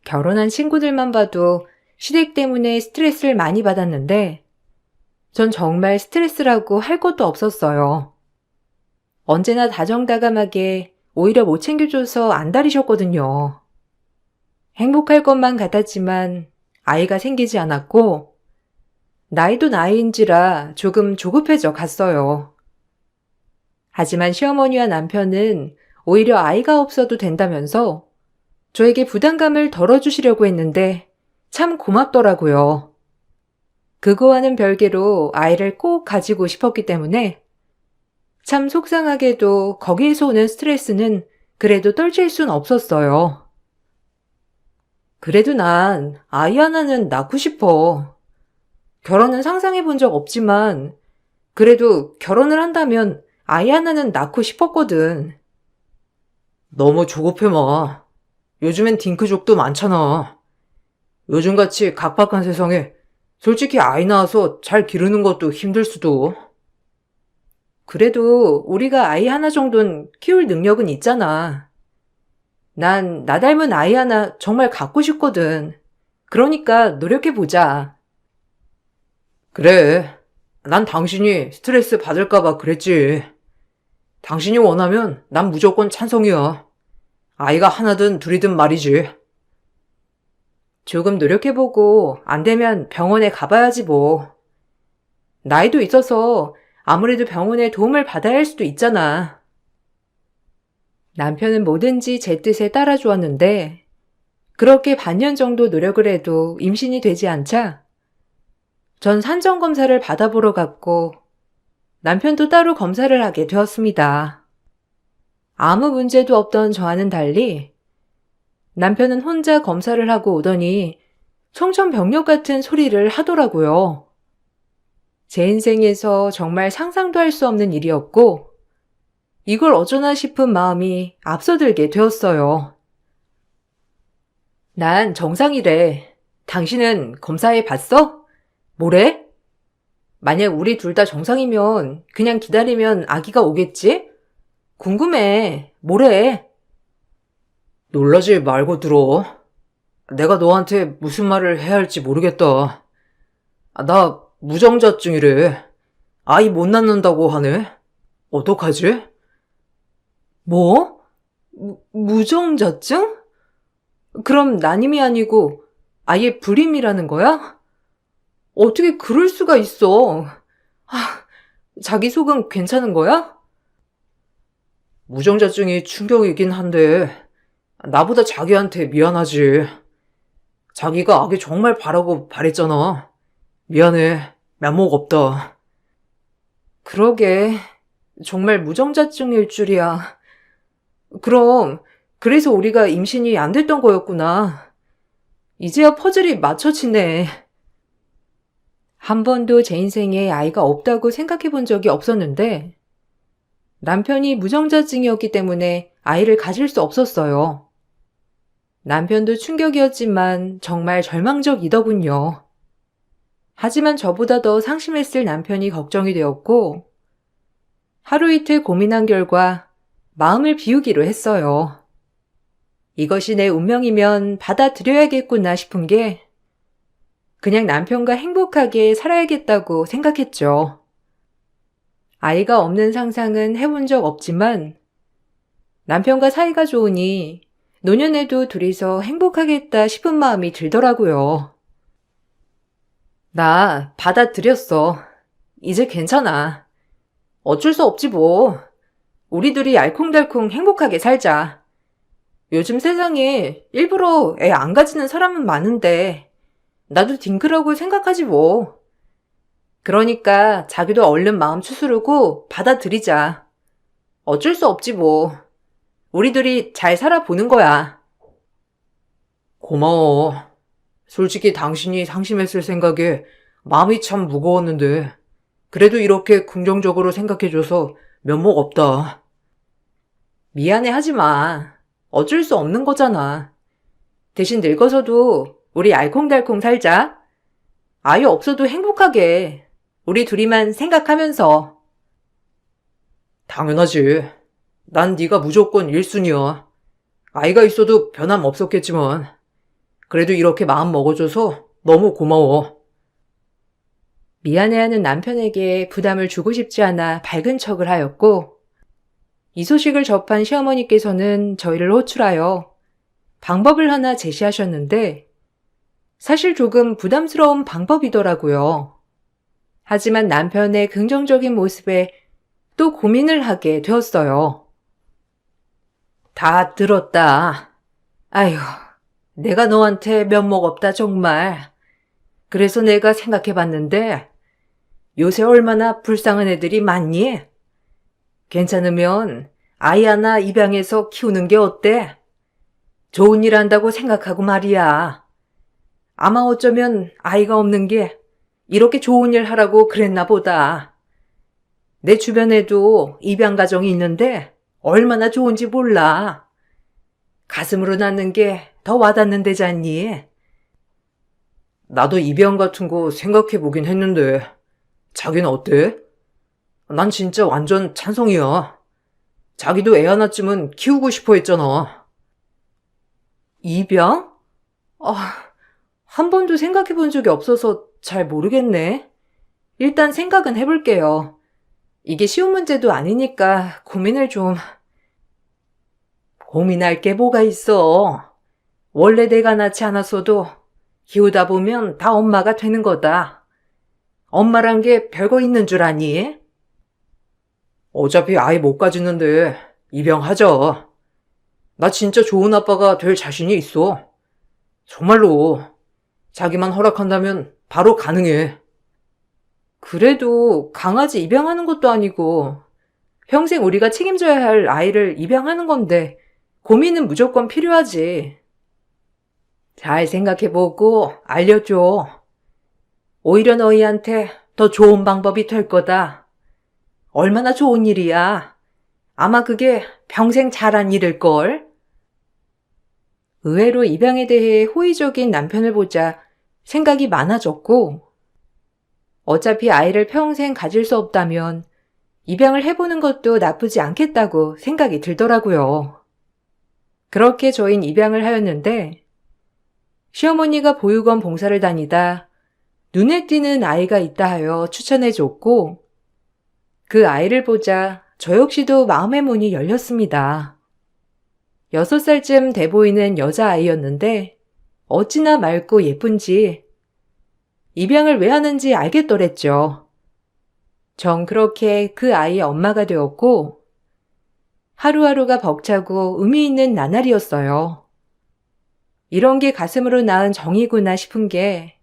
결혼한 친구들만 봐도 시댁 때문에 스트레스를 많이 받았는데 전 정말 스트레스라고 할 것도 없었어요. 언제나 다정다감하게 오히려 못 챙겨줘서 안달이셨거든요. 행복할 것만 같았지만 아이가 생기지 않았고 나이도 나이인지라 조금 조급해져 갔어요. 하지만 시어머니와 남편은 오히려 아이가 없어도 된다면서 저에게 부담감을 덜어주시려고 했는데 참 고맙더라고요. 그거와는 별개로 아이를 꼭 가지고 싶었기 때문에 참 속상하게도 거기에서 오는 스트레스는 그래도 떨칠 순 없었어요. 그래도 난 아이 하나는 낳고 싶어. 결혼은 상상해 본 적 없지만 그래도 결혼을 한다면 아이 하나는 낳고 싶었거든. 너무 조급해 마. 요즘엔 딩크족도 많잖아. 요즘같이 각박한 세상에 솔직히 아이 낳아서 잘 기르는 것도 힘들 수도. 그래도 우리가 아이 하나 정도는 키울 능력은 있잖아. 난 나 닮은 아이 하나 정말 갖고 싶거든. 그러니까 노력해보자. 그래. 난 당신이 스트레스 받을까봐 그랬지. 당신이 원하면 난 무조건 찬성이야. 아이가 하나든 둘이든 말이지. 조금 노력해보고 안 되면 병원에 가봐야지 뭐. 나이도 있어서 아무래도 병원에 도움을 받아야 할 수도 있잖아. 남편은 뭐든지 제 뜻에 따라주었는데 그렇게 반년 정도 노력을 해도 임신이 되지 않자 전 산전검사를 받아보러 갔고 남편도 따로 검사를 하게 되었습니다. 아무 문제도 없던 저와는 달리 남편은 혼자 검사를 하고 오더니 청천벽력 같은 소리를 하더라고요. 제 인생에서 정말 상상도 할 수 없는 일이었고 이걸 어쩌나 싶은 마음이 앞서들게 되었어요. 난 정상이래. 당신은 검사해 봤어? 뭐래? 만약 우리 둘 다 정상이면 그냥 기다리면 아기가 오겠지? 궁금해. 뭐래? 놀라지 말고 들어. 내가 너한테 무슨 말을 해야 할지 모르겠다. 나 무정자증이래. 아이 못 낳는다고 하네. 어떡하지? 뭐? 무정자증? 그럼 난임이 아니고 아예 불임이라는 거야? 어떻게 그럴 수가 있어? 자기 속은 괜찮은 거야? 무정자증이 충격이긴 한데 나보다 자기한테 미안하지. 자기가 아기 정말 바라고 바랬잖아. 미안해. 면목 없다. 그러게. 정말 무정자증일 줄이야. 그럼 그래서 우리가 임신이 안 됐던 거였구나. 이제야 퍼즐이 맞춰지네. 한 번도 제 인생에 아이가 없다고 생각해 본 적이 없었는데 남편이 무정자증이었기 때문에 아이를 가질 수 없었어요. 남편도 충격이었지만 정말 절망적이더군요. 하지만 저보다 더 상심했을 남편이 걱정이 되었고 하루 이틀 고민한 결과 마음을 비우기로 했어요. 이것이 내 운명이면 받아들여야겠구나 싶은 게 그냥 남편과 행복하게 살아야겠다고 생각했죠. 아이가 없는 상상은 해본 적 없지만 남편과 사이가 좋으니 노년에도 둘이서 행복하겠다 싶은 마음이 들더라고요. 나 받아들였어. 이제 괜찮아. 어쩔 수 없지 뭐. 우리 둘이 알콩달콩 행복하게 살자. 요즘 세상에 일부러 애 안 가지는 사람은 많은데 나도 딩크라고 생각하지 뭐. 그러니까 자기도 얼른 마음 추스르고 받아들이자. 어쩔 수 없지 뭐. 우리 둘이 잘 살아보는 거야. 고마워. 솔직히 당신이 상심했을 생각에 마음이 참 무거웠는데 그래도 이렇게 긍정적으로 생각해줘서 면목 없다. 미안해 하지 마. 어쩔 수 없는 거잖아. 대신 늙어서도 우리 알콩달콩 살자. 아이 없어도 행복하게. 우리 둘이만 생각하면서. 당연하지. 난 네가 무조건 1순위야. 아이가 있어도 변함 없었겠지만 그래도 이렇게 마음 먹어줘서 너무 고마워. 미안해하는 남편에게 부담을 주고 싶지 않아 밝은 척을 하였고 이 소식을 접한 시어머니께서는 저희를 호출하여 방법을 하나 제시하셨는데 사실 조금 부담스러운 방법이더라고요. 하지만 남편의 긍정적인 모습에 또 고민을 하게 되었어요. 다 들었다. 아휴, 내가 너한테 면목 없다 정말. 그래서 내가 생각해봤는데 요새 얼마나 불쌍한 애들이 많니? 괜찮으면 아이 하나 입양해서 키우는 게 어때? 좋은 일 한다고 생각하고 말이야. 아마 어쩌면 아이가 없는 게 이렇게 좋은 일 하라고 그랬나 보다. 내 주변에도 입양 가정이 있는데 얼마나 좋은지 몰라. 가슴으로 낳는 게 더 와닿는 데잖니. 나도 입양 같은 거 생각해 보긴 했는데 자기는 어때? 난 진짜 완전 찬성이야. 자기도 애 하나쯤은 키우고 싶어 했잖아. 입양? 한 번도 생각해 본 적이 없어서 잘 모르겠네. 일단 생각은 해볼게요. 이게 쉬운 문제도 아니니까 고민을 좀. 고민할 게 뭐가 있어. 원래 내가 낳지 않았어도 키우다 보면 다 엄마가 되는 거다. 엄마란 게 별거 있는 줄 아니? 어차피 아이 못 가지는데 입양하자. 나 진짜 좋은 아빠가 될 자신이 있어. 정말로. 자기만 허락한다면 바로 가능해. 그래도 강아지 입양하는 것도 아니고 평생 우리가 책임져야 할 아이를 입양하는 건데 고민은 무조건 필요하지. 잘 생각해보고 알려줘. 오히려 너희한테 더 좋은 방법이 될 거다. 얼마나 좋은 일이야. 아마 그게 평생 잘한 일일걸. 의외로 입양에 대해 호의적인 남편을 보자 생각이 많아졌고, 어차피 아이를 평생 가질 수 없다면 입양을 해보는 것도 나쁘지 않겠다고 생각이 들더라고요. 그렇게 저흰 입양을 하였는데, 시어머니가 보육원 봉사를 다니다 눈에 띄는 아이가 있다 하여 추천해줬고, 그 아이를 보자 저 역시도 마음의 문이 열렸습니다. 6살쯤 돼 보이는 여자아이였는데 어찌나 맑고 예쁜지 입양을 왜 하는지 알겠더랬죠. 전 그렇게 그 아이의 엄마가 되었고 하루하루가 벅차고 의미 있는 나날이었어요. 이런 게 가슴으로 낳은 정이구나 싶은 게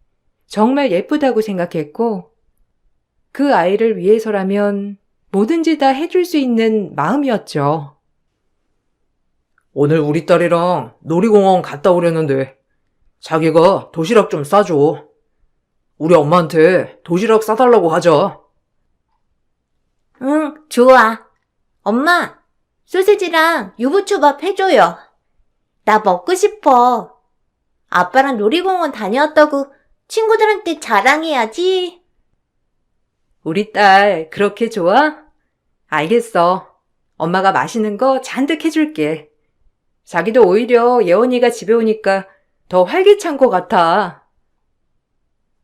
정말 예쁘다고 생각했고 그 아이를 위해서라면 뭐든지 다 해줄 수 있는 마음이었죠. 오늘 우리 딸이랑 놀이공원 갔다 오려는데 자기가 도시락 좀 싸줘. 우리 엄마한테 도시락 싸달라고 하자. 응, 좋아. 엄마, 소시지랑 유부초밥 해줘요. 나 먹고 싶어. 아빠랑 놀이공원 다녀왔다고 친구들한테 자랑해야지. 우리 딸 그렇게 좋아? 알겠어. 엄마가 맛있는 거 잔뜩 해줄게. 자기도 오히려 예원이가 집에 오니까 더 활기찬 것 같아.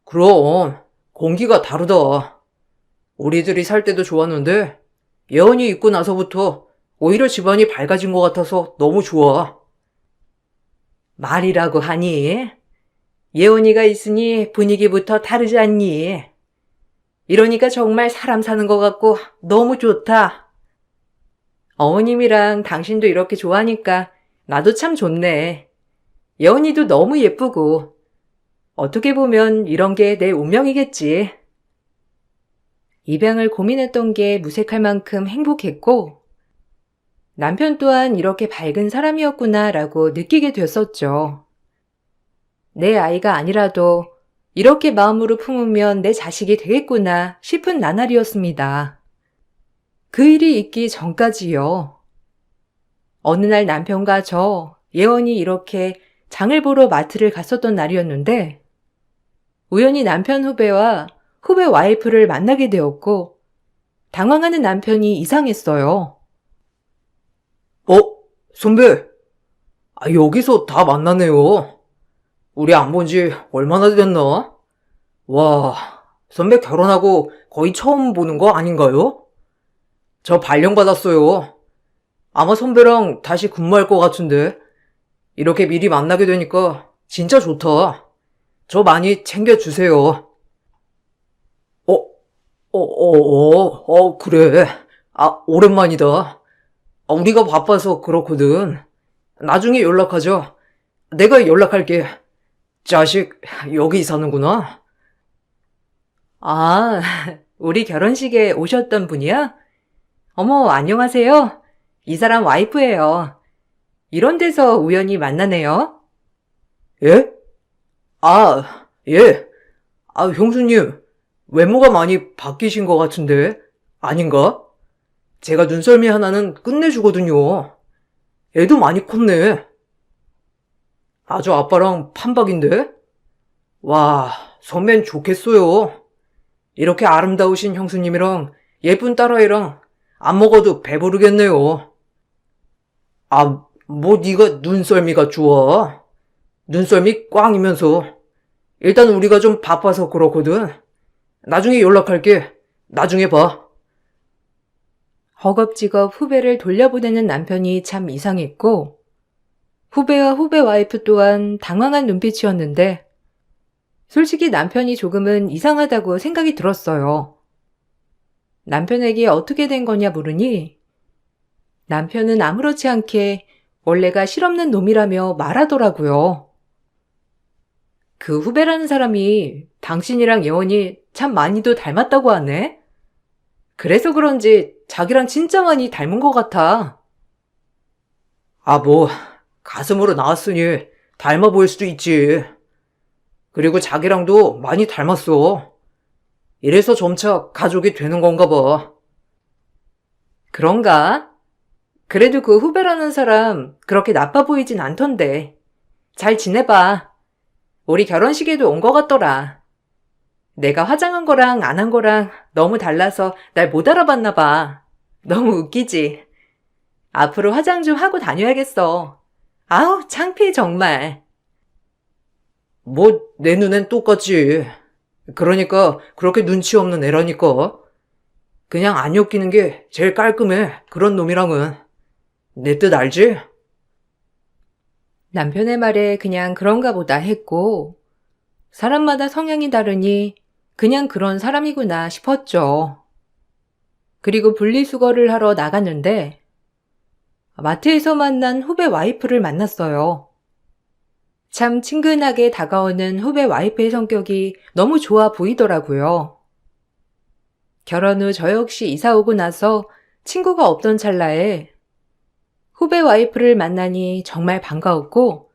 그럼 공기가 다르다. 우리들이 살 때도 좋았는데 예원이 있고 나서부터 오히려 집안이 밝아진 것 같아서 너무 좋아. 말이라고 하니? 예원이가 있으니 분위기부터 다르지 않니? 이러니까 정말 사람 사는 것 같고 너무 좋다. 어머님이랑 당신도 이렇게 좋아하니까 나도 참 좋네. 예원이도 너무 예쁘고 어떻게 보면 이런 게 내 운명이겠지. 입양을 고민했던 게 무색할 만큼 행복했고 남편 또한 이렇게 밝은 사람이었구나라고 느끼게 됐었죠. 내 아이가 아니라도 이렇게 마음으로 품으면 내 자식이 되겠구나 싶은 나날이었습니다. 그 일이 있기 전까지요. 어느 날 남편과 저, 예원이 이렇게 장을 보러 마트를 갔었던 날이었는데 우연히 남편 후배와 후배 와이프를 만나게 되었고 당황하는 남편이 이상했어요. 선배. 여기서 다 만나네요. 우리 안 본 지 얼마나 됐나? 와, 선배 결혼하고 거의 처음 보는 거 아닌가요? 저 발령받았어요. 아마 선배랑 다시 근무할 것 같은데 이렇게 미리 만나게 되니까 진짜 좋다. 저 많이 챙겨주세요. 그래. 오랜만이다. 우리가 바빠서 그렇거든. 나중에 연락하자. 내가 연락할게. 자식, 여기 사는구나. 아, 우리 결혼식에 오셨던 분이야? 어머, 안녕하세요. 이 사람 와이프예요. 이런 데서 우연히 만나네요. 예? 예. 형수님, 외모가 많이 바뀌신 것 같은데, 아닌가? 제가 눈썰미 하나는 끝내주거든요. 애도 많이 컸네. 아주 아빠랑 판박인데? 와, 선배는 좋겠어요. 이렇게 아름다우신 형수님이랑 예쁜 딸아이랑 안 먹어도 배부르겠네요. 네가 눈썰미가 좋아. 눈썰미 꽝이면서. 일단 우리가 좀 바빠서 그렇거든. 나중에 연락할게. 나중에 봐. 허겁지겁 후배를 돌려보내는 남편이 참 이상했고, 후배와 후배 와이프 또한 당황한 눈빛이었는데, 솔직히 남편이 조금은 이상하다고 생각이 들었어요. 남편에게 어떻게 된 거냐 물으니, 남편은 아무렇지 않게 원래가 실없는 놈이라며 말하더라고요. 그 후배라는 사람이 당신이랑 예원이 참 많이도 닮았다고 하네? 그래서 그런지 자기랑 진짜 많이 닮은 것 같아. 아, 뭐, 가슴으로 나왔으니 닮아 보일 수도 있지. 그리고 자기랑도 많이 닮았어. 이래서 점차 가족이 되는 건가 봐. 그런가? 그래도 그 후배라는 사람 그렇게 나빠 보이진 않던데. 잘 지내봐. 우리 결혼식에도 온 것 같더라. 내가 화장한 거랑 안 한 거랑 너무 달라서 날 못 알아봤나 봐. 너무 웃기지? 앞으로 화장 좀 하고 다녀야겠어. 아우, 창피해 정말. 뭐, 내 눈엔 똑같지. 그러니까 그렇게 눈치 없는 애라니까. 그냥 안 엮이는 게 제일 깔끔해. 그런 놈이랑은. 내 뜻 알지? 남편의 말에 그냥 그런가 보다 했고, 사람마다 성향이 다르니 그냥 그런 사람이구나 싶었죠. 그리고 분리수거를 하러 나갔는데, 마트에서 만난 후배 와이프를 만났어요. 참 친근하게 다가오는 후배 와이프의 성격이 너무 좋아 보이더라고요. 결혼 후 저 역시 이사 오고 나서 친구가 없던 찰나에 후배 와이프를 만나니 정말 반가웠고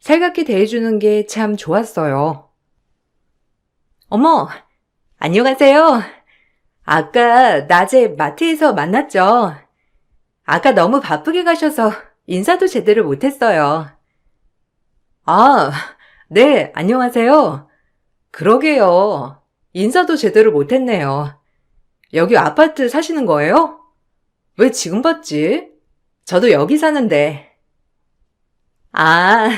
살갑게 대해주는 게 참 좋았어요. 어머, 안녕하세요. 아까 낮에 마트에서 만났죠? 아까 너무 바쁘게 가셔서 인사도 제대로 못했어요. 아, 네, 안녕하세요. 그러게요. 인사도 제대로 못했네요. 여기 아파트 사시는 거예요? 왜 지금 봤지? 저도 여기 사는데. 아,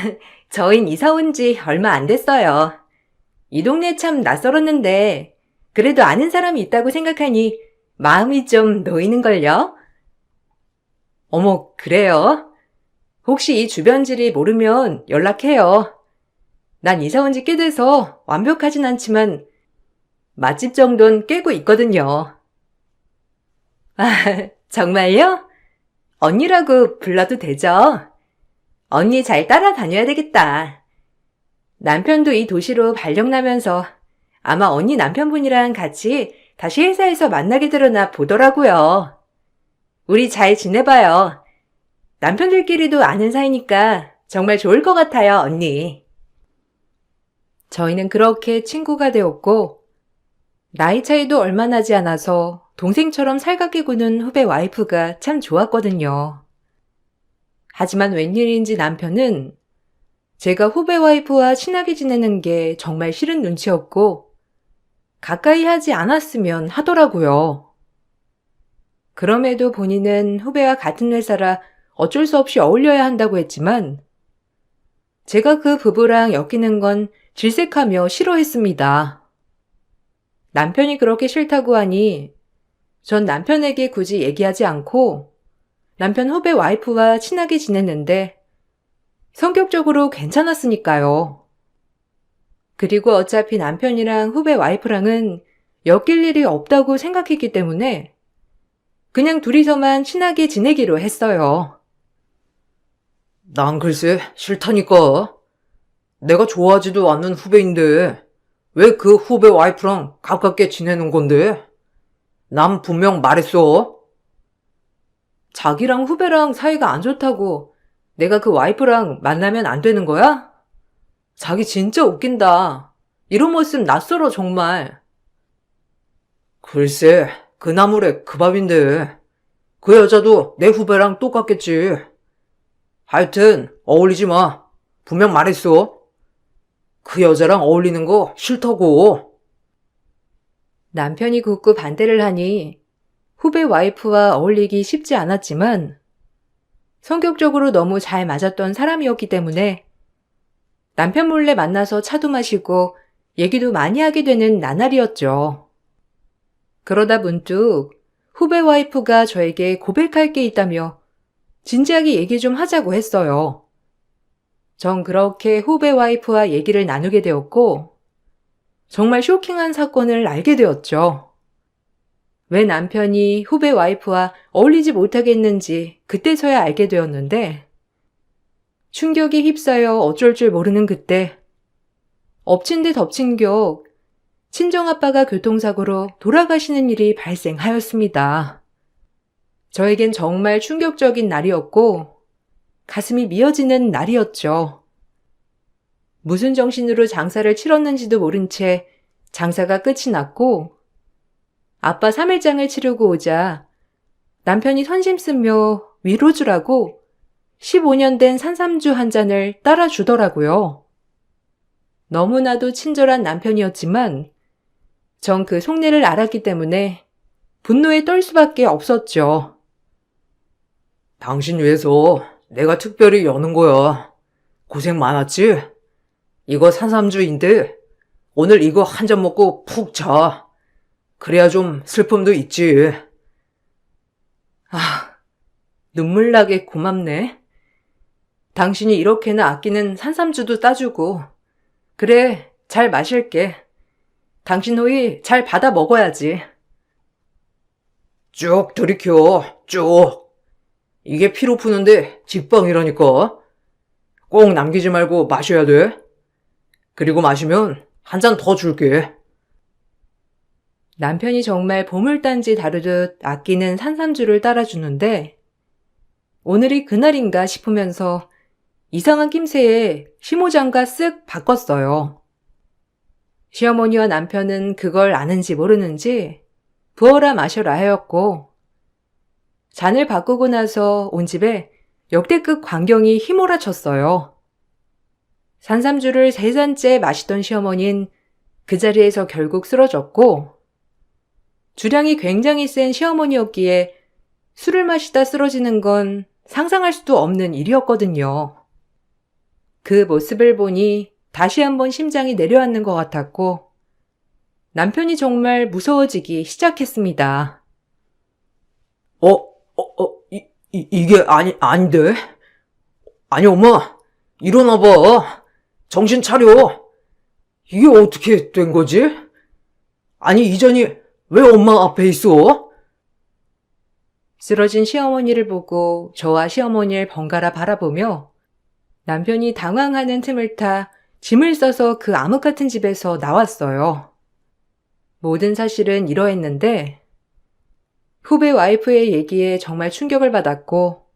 저흰 이사 온 지 얼마 안 됐어요. 이 동네 참 낯설었는데 그래도 아는 사람이 있다고 생각하니 마음이 좀 놓이는걸요? 어머, 그래요? 혹시 이 주변지리 모르면 연락해요. 난 이사 온 지 꽤 돼서 완벽하진 않지만 맛집 정도는 꿰고 있거든요. 아, 정말요? 언니라고 불러도 되죠? 언니 잘 따라다녀야 되겠다. 남편도 이 도시로 발령나면서 아마 언니 남편분이랑 같이 다시 회사에서 만나게 되려나 보더라고요. 우리 잘 지내봐요. 남편들끼리도 아는 사이니까 정말 좋을 것 같아요, 언니. 저희는 그렇게 친구가 되었고, 나이 차이도 얼마 나지 않아서 동생처럼 살갑게 구는 후배 와이프가 참 좋았거든요. 하지만 웬일인지 남편은 제가 후배 와이프와 친하게 지내는 게 정말 싫은 눈치였고, 가까이 하지 않았으면 하더라고요. 그럼에도 본인은 후배와 같은 회사라 어쩔 수 없이 어울려야 한다고 했지만, 제가 그 부부랑 엮이는 건 질색하며 싫어했습니다. 남편이 그렇게 싫다고 하니 전 남편에게 굳이 얘기하지 않고 남편 후배 와이프와 친하게 지냈는데 성격적으로 괜찮았으니까요. 그리고 어차피 남편이랑 후배 와이프랑은 엮일 일이 없다고 생각했기 때문에 그냥 둘이서만 친하게 지내기로 했어요. 난 글쎄 싫다니까. 내가 좋아하지도 않는 후배인데 왜 그 후배 와이프랑 가깝게 지내는 건데? 난 분명 말했어. 자기랑 후배랑 사이가 안 좋다고 내가 그 와이프랑 만나면 안 되는 거야? 자기 진짜 웃긴다. 이런 모습 낯설어 정말. 글쎄 그 나물에 그 밥인데 그 여자도 내 후배랑 똑같겠지. 하여튼 어울리지 마. 분명 말했어. 그 여자랑 어울리는 거 싫다고. 남편이 굳고 반대를 하니 후배 와이프와 어울리기 쉽지 않았지만 성격적으로 너무 잘 맞았던 사람이었기 때문에 남편 몰래 만나서 차도 마시고 얘기도 많이 하게 되는 나날이었죠. 그러다 문득 후배 와이프가 저에게 고백할 게 있다며 진지하게 얘기 좀 하자고 했어요. 전 그렇게 후배 와이프와 얘기를 나누게 되었고, 정말 쇼킹한 사건을 알게 되었죠. 왜 남편이 후배 와이프와 어울리지 못하겠는지 그때서야 알게 되었는데, 충격에 휩싸여 어쩔 줄 모르는 그때, 엎친 데 덮친 격, 친정아빠가 교통사고로 돌아가시는 일이 발생하였습니다. 저에겐 정말 충격적인 날이었고, 가슴이 미어지는 날이었죠. 무슨 정신으로 장사를 치렀는지도 모른 채 장사가 끝이 났고, 아빠 3일장을 치르고 오자 남편이 선심 쓰며 위로주라고 15년 된 산삼주 한 잔을 따라 주더라고요. 너무나도 친절한 남편이었지만 전 그 속내를 알았기 때문에 분노에 떨 수밖에 없었죠. 당신 위해서 내가 특별히 여는 거야. 고생 많았지? 이거 산삼주인데 오늘 이거 한 잔 먹고 푹 자. 그래야 좀 슬픔도 있지. 아, 눈물 나게 고맙네. 당신이 이렇게나 아끼는 산삼주도 따주고, 그래, 잘 마실게. 당신 호의 잘 받아 먹어야지. 쭉 들이켜, 쭉. 이게 피로 푸는데 직방이라니까. 꼭 남기지 말고 마셔야 돼. 그리고 마시면 한 잔 더 줄게. 남편이 정말 보물단지 다루듯 아끼는 산삼주를 따라주는데, 오늘이 그날인가 싶으면서 이상한 낌새에 심호장과 쓱 바꿨어요. 시어머니와 남편은 그걸 아는지 모르는지 부어라 마셔라 하였고, 잔을 바꾸고 나서 온 집에 역대급 광경이 휘몰아쳤어요. 산삼주를 3잔째 마시던 시어머니는 그 자리에서 결국 쓰러졌고, 주량이 굉장히 센 시어머니였기에 술을 마시다 쓰러지는 건 상상할 수도 없는 일이었거든요. 그 모습을 보니 다시 한번 심장이 내려앉는 것 같았고, 남편이 정말 무서워지기 시작했습니다. 이게 아닌데? 아니, 엄마, 일어나봐. 정신 차려. 이게 어떻게 된 거지? 아니, 이전이 왜 엄마 앞에 있어? 쓰러진 시어머니를 보고 저와 시어머니를 번갈아 바라보며 남편이 당황하는 틈을 타 짐을 싸서 그 암흑 같은 집에서 나왔어요. 모든 사실은 이러했는데 후배 와이프의 얘기에 정말 충격을 받았고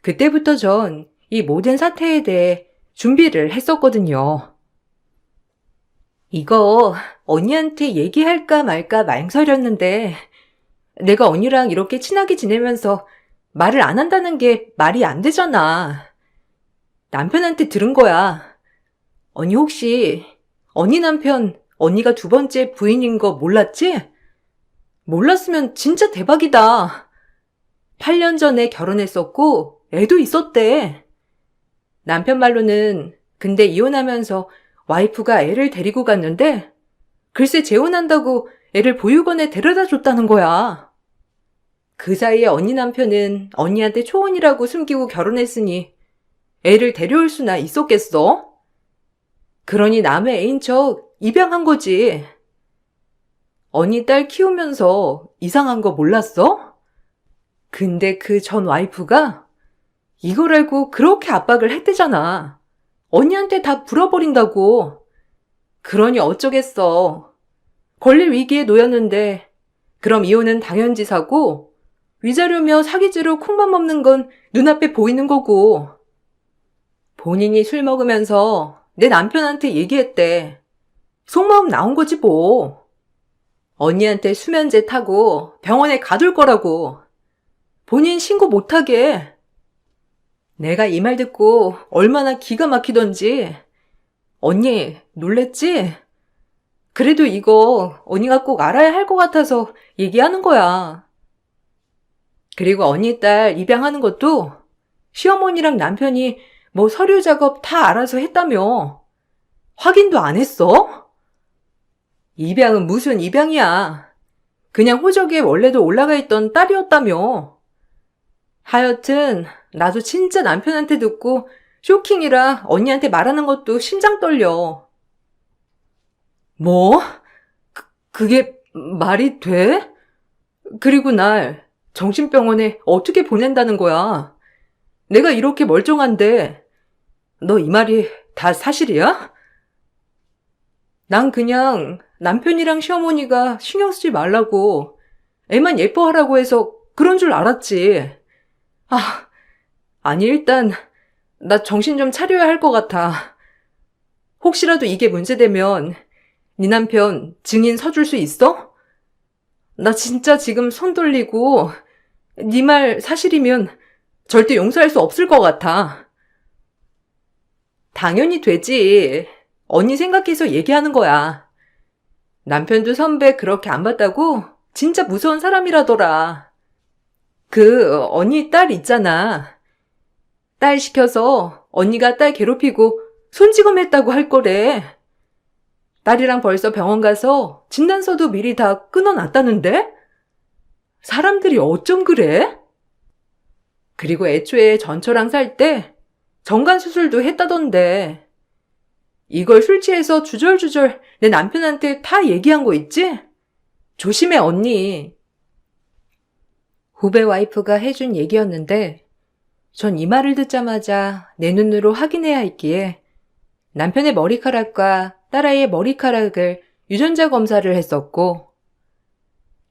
그때부터 전 이 모든 사태에 대해 준비를 했었거든요. 이거 언니한테 얘기할까 말까 망설였는데 내가 언니랑 이렇게 친하게 지내면서 말을 안 한다는 게 말이 안 되잖아. 남편한테 들은 거야. 언니 혹시 언니 남편 언니가 2번째 부인인 거 몰랐지? 몰랐으면 진짜 대박이다. 8년 전에 결혼했었고 애도 있었대. 남편 말로는 근데 이혼하면서 와이프가 애를 데리고 갔는데 글쎄 재혼한다고 애를 보육원에 데려다 줬다는 거야. 그 사이에 언니 남편은 언니한테 초혼이라고 숨기고 결혼했으니 애를 데려올 수나 있었겠어? 그러니 남의 애인 척 입양한 거지. 언니 딸 키우면서 이상한 거 몰랐어? 근데 그 전 와이프가 이걸 알고 그렇게 압박을 했대잖아. 언니한테 다 불어버린다고. 그러니 어쩌겠어. 걸릴 위기에 놓였는데 그럼 이혼은 당연지사고 위자료며 사기죄로 콩밥 먹는 건 눈앞에 보이는 거고. 본인이 술 먹으면서 내 남편한테 얘기했대. 속마음 나온 거지 뭐. 언니한테 수면제 타고 병원에 가둘 거라고. 본인 신고 못하게. 내가 이 말 듣고 얼마나 기가 막히던지. 언니 놀랬지? 그래도 이거 언니가 꼭 알아야 할 것 같아서 얘기하는 거야. 그리고 언니 딸 입양하는 것도 시어머니랑 남편이 뭐 서류 작업 다 알아서 했다며. 확인도 안 했어? 입양은 무슨 입양이야. 그냥 호적에 원래도 올라가 있던 딸이었다며. 하여튼 나도 진짜 남편한테 듣고 쇼킹이라 언니한테 말하는 것도 심장 떨려. 뭐? 그게 말이 돼? 그리고 날 정신병원에 어떻게 보낸다는 거야? 내가 이렇게 멀쩡한데 너 이 말이 다 사실이야? 난 그냥 남편이랑 시어머니가 신경 쓰지 말라고 애만 예뻐하라고 해서 그런 줄 알았지. 아니 일단 나 정신 좀 차려야 할 것 같아. 혹시라도 이게 문제되면 네 남편 증인 서줄 수 있어? 나 진짜 지금 손 돌리고 네 말 사실이면 절대 용서할 수 없을 것 같아. 당연히 되지. 언니 생각해서 얘기하는 거야. 남편도 선배 그렇게 안 봤다고 진짜 무서운 사람이라더라. 그 언니 딸 있잖아. 딸 시켜서 언니가 딸 괴롭히고 손찌검했다고 할 거래. 딸이랑 벌써 병원 가서 진단서도 미리 다 끊어놨다는데? 사람들이 어쩜 그래? 그리고 애초에 전처랑 살 때 정관 수술도 했다던데. 이걸 술 취해서 주절주절 내 남편한테 다 얘기한 거 있지? 조심해 언니. 후배 와이프가 해준 얘기였는데 전 이 말을 듣자마자 내 눈으로 확인해야 했기에 남편의 머리카락과 딸아이의 머리카락을 유전자 검사를 했었고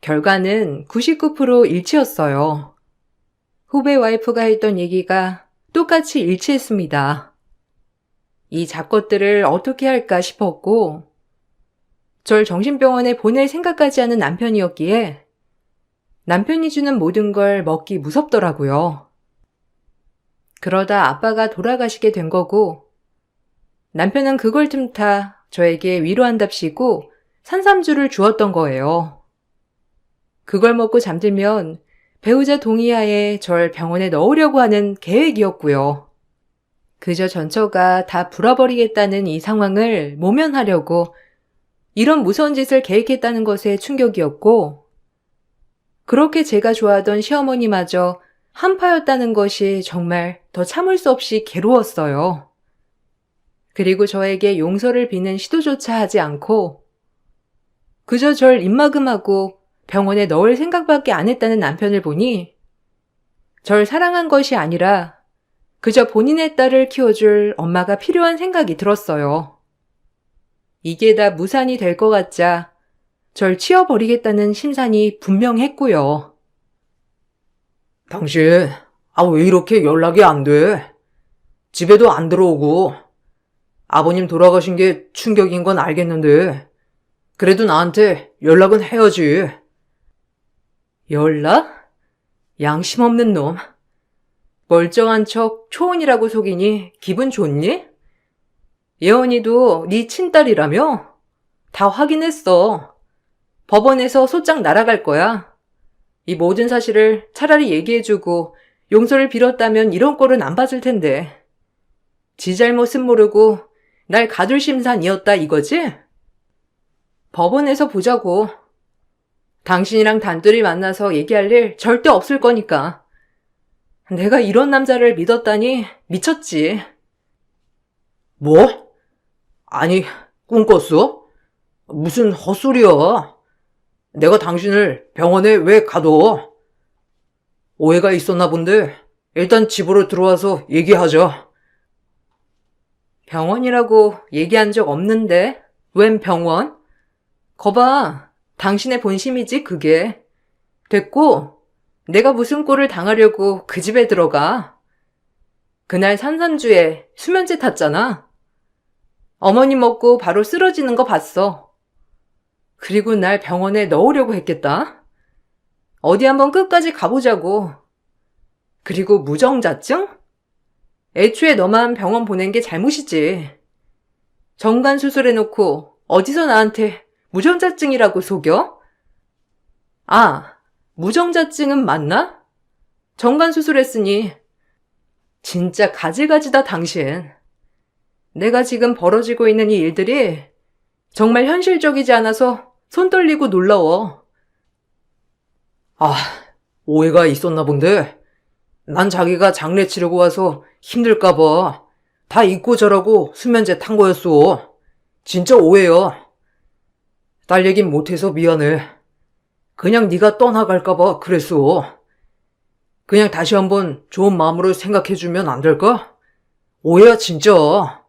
결과는 99% 일치였어요. 후배 와이프가 했던 얘기가 똑같이 일치했습니다. 이 잡것들을 어떻게 할까 싶었고 절 정신병원에 보낼 생각까지 하는 남편이었기에 남편이 주는 모든 걸 먹기 무섭더라고요. 그러다 아빠가 돌아가시게 된 거고 남편은 그걸 틈타 저에게 위로한답시고 산삼주를 주었던 거예요. 그걸 먹고 잠들면 배우자 동의하에 절 병원에 넣으려고 하는 계획이었고요. 그저 전처가 다 불어버리겠다는 이 상황을 모면하려고 이런 무서운 짓을 계획했다는 것에 충격이었고 그렇게 제가 좋아하던 시어머니마저 한파였다는 것이 정말 더 참을 수 없이 괴로웠어요. 그리고 저에게 용서를 비는 시도조차 하지 않고 그저 절 입막음하고 병원에 넣을 생각밖에 안 했다는 남편을 보니 절 사랑한 것이 아니라 그저 본인의 딸을 키워줄 엄마가 필요한 생각이 들었어요. 이게 다 무산이 될 것 같자 절 치워버리겠다는 심산이 분명했고요. 당신, 왜 이렇게 연락이 안 돼? 집에도 안 들어오고. 아버님 돌아가신 게 충격인 건 알겠는데, 그래도 나한테 연락은 해야지. 연락? 양심 없는 놈. 멀쩡한 척 초혼이라고 속이니 기분 좋니? 예원이도 네 친딸이라며? 다 확인했어. 법원에서 소장 날아갈 거야. 이 모든 사실을 차라리 얘기해주고 용서를 빌었다면 이런 꼴은 안 봤을 텐데. 지 잘못은 모르고 날 가둘 심산이었다 이거지? 법원에서 보자고. 당신이랑 단둘이 만나서 얘기할 일 절대 없을 거니까. 내가 이런 남자를 믿었다니 미쳤지. 뭐? 아니, 꿈꿨어? 무슨 헛소리야. 내가 당신을 병원에 왜 가둬? 오해가 있었나 본데 일단 집으로 들어와서 얘기하자. 병원이라고 얘기한 적 없는데? 웬 병원? 거봐, 당신의 본심이지 그게. 됐고, 내가 무슨 꼴을 당하려고 그 집에 들어가. 그날 산산주에 수면제 탔잖아. 어머니 먹고 바로 쓰러지는 거 봤어. 그리고 날 병원에 넣으려고 했겠다. 어디 한번 끝까지 가보자고. 그리고 무정자증? 애초에 너만 병원 보낸 게 잘못이지. 정관 수술해놓고 어디서 나한테 무정자증이라고 속여? 무정자증은 맞나? 정관 수술했으니 진짜 가지가지다 당신. 내가 지금 벌어지고 있는 이 일들이 정말 현실적이지 않아서 손 떨리고 놀라워. 아, 오해가 있었나 본데. 난 자기가 장례 치르고 와서 힘들까봐 다 잊고 저라고 수면제 탄 거였어. 진짜 오해야. 딸 얘긴 못해서 미안해. 그냥 네가 떠나갈까봐 그랬어. 그냥 다시 한번 좋은 마음으로 생각해주면 안 될까? 오해야 진짜.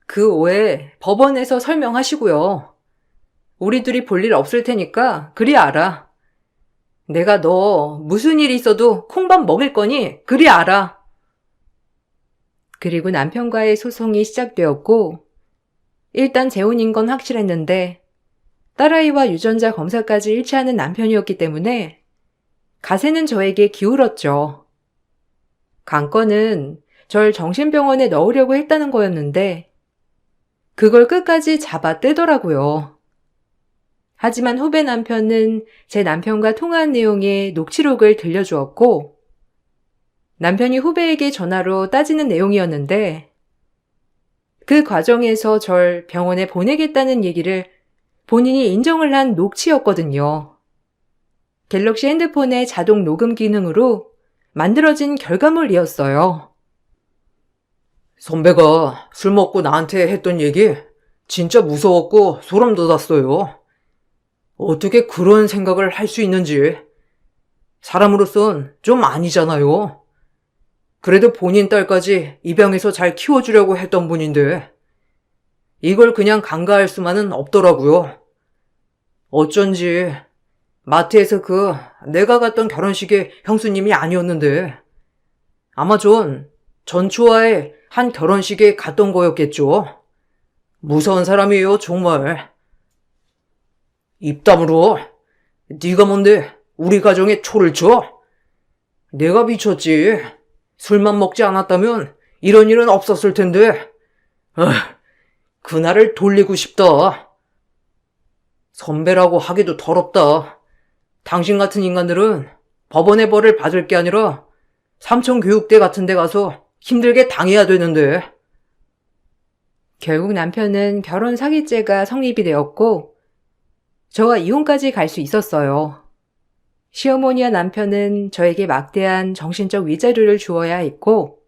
그 오해 법원에서 설명하시고요. 우리 둘이 볼 일 없을 테니까 그리 알아. 내가 너 무슨 일이 있어도 콩밥 먹일 거니 그리 알아. 그리고 남편과의 소송이 시작되었고 일단 재혼인 건 확실했는데 딸아이와 유전자 검사까지 일치하는 남편이었기 때문에 가세는 저에게 기울었죠. 관건은 절 정신병원에 넣으려고 했다는 거였는데 그걸 끝까지 잡아 떼더라고요. 하지만 후배 남편은 제 남편과 통화한 내용의 녹취록을 들려주었고 남편이 후배에게 전화로 따지는 내용이었는데 그 과정에서 절 병원에 보내겠다는 얘기를 본인이 인정을 한 녹취였거든요. 갤럭시 핸드폰의 자동 녹음 기능으로 만들어진 결과물이었어요. 선배가 술 먹고 나한테 했던 얘기 진짜 무서웠고 소름 돋았어요. 어떻게 그런 생각을 할 수 있는지. 사람으로선 좀 아니잖아요. 그래도 본인 딸까지 입양해서 잘 키워주려고 했던 분인데 이걸 그냥 간과할 수만은 없더라고요. 어쩐지 마트에서 내가 갔던 결혼식의 형수님이 아니었는데 아마 전 전초와의 한 결혼식에 갔던 거였겠죠. 무서운 사람이에요 정말. 입담으로 네가 뭔데 우리 가정에 초를 쳐? 내가 미쳤지. 술만 먹지 않았다면 이런 일은 없었을 텐데. 그날을 돌리고 싶다. 선배라고 하기도 더럽다. 당신 같은 인간들은 법원의 벌을 받을 게 아니라 삼청교육대 같은 데 가서 힘들게 당해야 되는데. 결국 남편은 결혼 사기죄가 성립이 되었고 저와 이혼까지 갈 수 있었어요. 시어머니와 남편은 저에게 막대한 정신적 위자료를 주어야 했고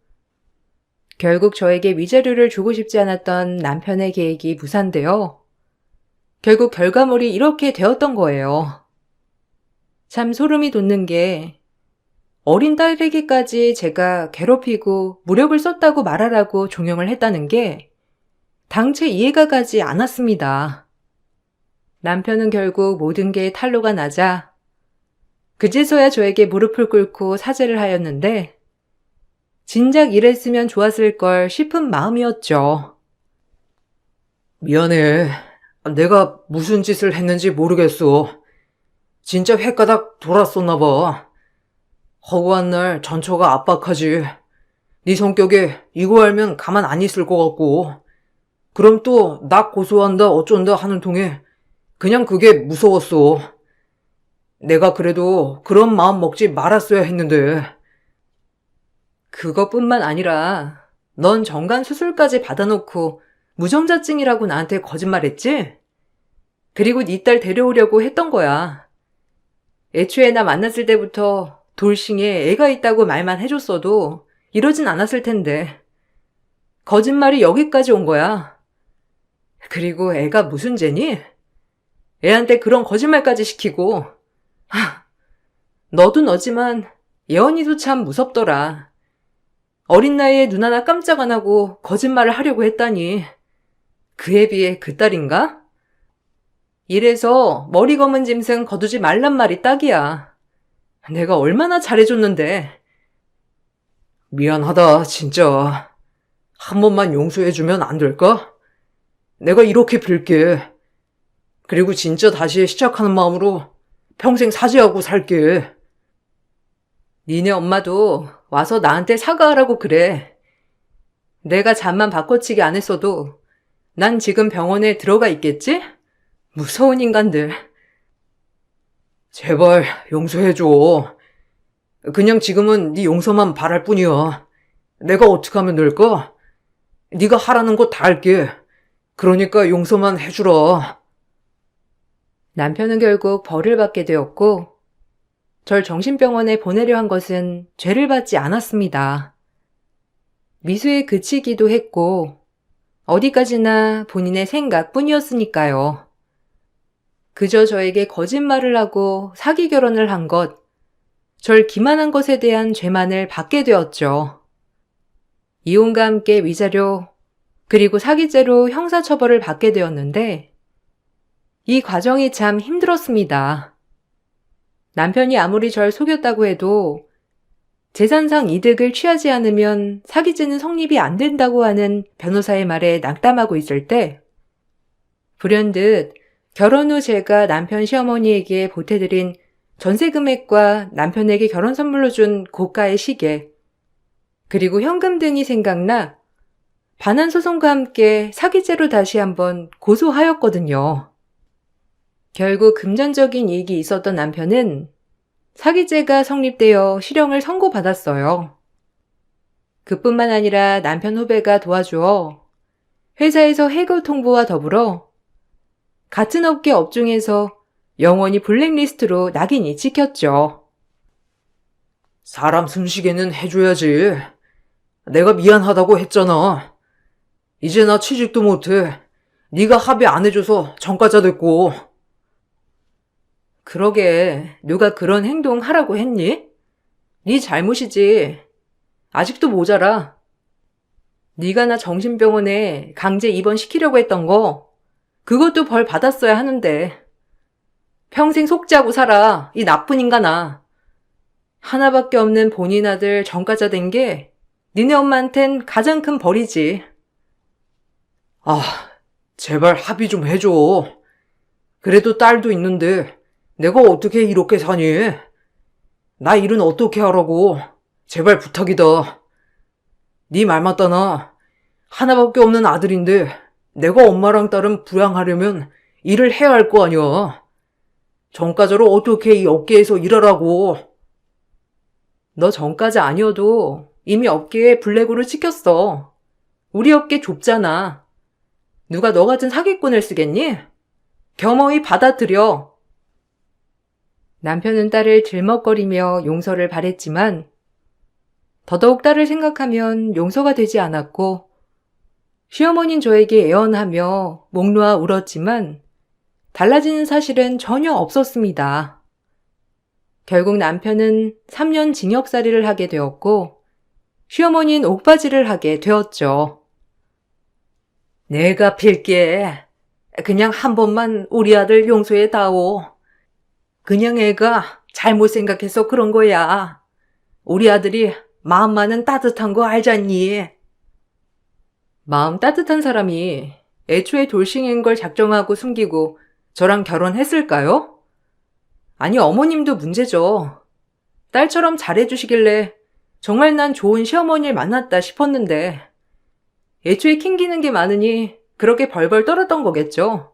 결국 저에게 위자료를 주고 싶지 않았던 남편의 계획이 무산되어 결국 결과물이 이렇게 되었던 거예요. 참 소름이 돋는 게 어린 딸에게까지 제가 괴롭히고 무력을 썼다고 말하라고 종용을 했다는 게 당최 이해가 가지 않았습니다. 남편은 결국 모든 게 탄로가 나자 그제서야 저에게 무릎을 꿇고 사죄를 하였는데 진작 이랬으면 좋았을 걸 싶은 마음이었죠. 미안해. 내가 무슨 짓을 했는지 모르겠어. 진짜 횟가닥 돌았었나 봐. 허구한 날 전처가 압박하지. 네 성격에 이거 알면 가만 안 있을 것 같고 그럼 또 나 고소한다 어쩐다 하는 통에 그냥 그게 무서웠어. 내가 그래도 그런 마음 먹지 말았어야 했는데. 그것뿐만 아니라 넌 정관 수술까지 받아놓고 무정자증이라고 나한테 거짓말했지? 그리고 네 딸 데려오려고 했던 거야. 애초에 나 만났을 때부터 돌싱에 애가 있다고 말만 해줬어도 이러진 않았을 텐데. 거짓말이 여기까지 온 거야. 그리고 애가 무슨 죄니? 애한테 그런 거짓말까지 시키고. 너도 너지만 예언이도 참 무섭더라. 어린 나이에 눈 하나 깜짝 안 하고 거짓말을 하려고 했다니. 그에 비해 그 딸인가? 이래서 머리 검은 짐승 거두지 말란 말이 딱이야. 내가 얼마나 잘해줬는데. 미안하다 진짜. 한 번만 용서해주면 안 될까? 내가 이렇게 빌게. 그리고 진짜 다시 시작하는 마음으로 평생 사죄하고 살게. 니네 엄마도 와서 나한테 사과하라고 그래. 내가 잠만 바꿔치기 안 했어도 난 지금 병원에 들어가 있겠지? 무서운 인간들. 제발 용서해줘. 그냥 지금은 네 용서만 바랄 뿐이야. 내가 어떻게 하면 될까? 네가 하라는 거 다 할게. 그러니까 용서만 해주라. 남편은 결국 벌을 받게 되었고, 절 정신병원에 보내려 한 것은 죄를 받지 않았습니다. 미수에 그치기도 했고, 어디까지나 본인의 생각뿐이었으니까요. 그저 저에게 거짓말을 하고 사기 결혼을 한 것, 절 기만한 것에 대한 죄만을 받게 되었죠. 이혼과 함께 위자료, 그리고 사기죄로 형사처벌을 받게 되었는데, 이 과정이 참 힘들었습니다. 남편이 아무리 절 속였다고 해도 재산상 이득을 취하지 않으면 사기죄는 성립이 안 된다고 하는 변호사의 말에 낙담하고 있을 때, 불현듯 결혼 후 제가 남편 시어머니에게 보태드린 전세 금액과 남편에게 결혼 선물로 준 고가의 시계, 그리고 현금 등이 생각나 반환 소송과 함께 사기죄로 다시 한번 고소하였거든요. 결국 금전적인 이익이 있었던 남편은 사기죄가 성립되어 실형을 선고받았어요. 그뿐만 아니라 남편 후배가 도와주어 회사에서 해고 통보와 더불어 같은 업계 업종에서 영원히 블랙리스트로 낙인이 찍혔죠. 사람 숨쉬게는 해줘야지. 내가 미안하다고 했잖아. 이제 나 취직도 못해. 네가 합의 안 해줘서 전과자 됐고. 그러게 누가 그런 행동 하라고 했니? 네 잘못이지. 아직도 모자라. 네가 나 정신병원에 강제 입원시키려고 했던 거 그것도 벌 받았어야 하는데. 평생 속죄하고 살아, 이 나쁜 인간아. 하나밖에 없는 본인 아들 전과자 된 게 니네 엄마한텐 가장 큰 벌이지. 아, 제발 합의 좀 해줘. 그래도 딸도 있는데 내가 어떻게 이렇게 사니? 나 일은 어떻게 하라고. 제발 부탁이다. 네 말 맞다나. 하나밖에 없는 아들인데 내가 엄마랑 딸은 부양하려면 일을 해야 할 거 아니야. 전과자로 어떻게 이 업계에서 일하라고. 너 전과자 아니어도 이미 업계에 블랙으로 찍혔어. 우리 업계 좁잖아. 누가 너 같은 사기꾼을 쓰겠니? 겸허히 받아들여. 남편은 딸을 들먹거리며 용서를 바랬지만 더더욱 딸을 생각하면 용서가 되지 않았고 시어머니는 저에게 애원하며 목 놓아 울었지만 달라지는 사실은 전혀 없었습니다. 결국 남편은 3년 징역살이를 하게 되었고 시어머니는 옥바지를 하게 되었죠. 내가 빌게. 그냥 한 번만 우리 아들 용서해 다오. 그냥 애가 잘못 생각해서 그런 거야. 우리 아들이 마음만은 따뜻한 거 알잖니. 마음 따뜻한 사람이 애초에 돌싱인 걸 작정하고 숨기고 저랑 결혼했을까요? 아니, 어머님도 문제죠. 딸처럼 잘해주시길래 정말 난 좋은 시어머니를 만났다 싶었는데 애초에 캥기는 게 많으니 그렇게 벌벌 떨었던 거겠죠.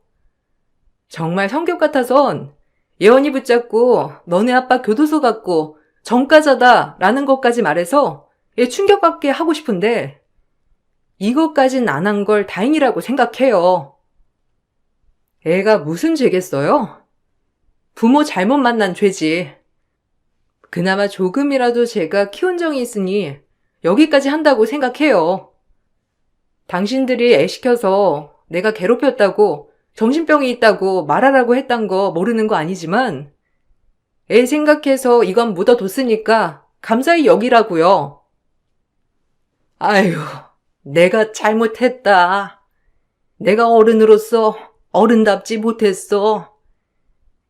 정말 성격 같아선 예원이 붙잡고 너네 아빠 교도소 갔고 전과자다 라는 것까지 말해서 얘 충격받게 하고 싶은데 이것까진 안 한 걸 다행이라고 생각해요. 애가 무슨 죄겠어요? 부모 잘못 만난 죄지. 그나마 조금이라도 제가 키운 정이 있으니 여기까지 한다고 생각해요. 당신들이 애 시켜서 내가 괴롭혔다고 정신병이 있다고 말하라고 했단 거 모르는 거 아니지만 애 생각해서 이건 묻어뒀으니까 감사히 여기라고요. 아유, 내가 잘못했다. 내가 어른으로서 어른답지 못했어.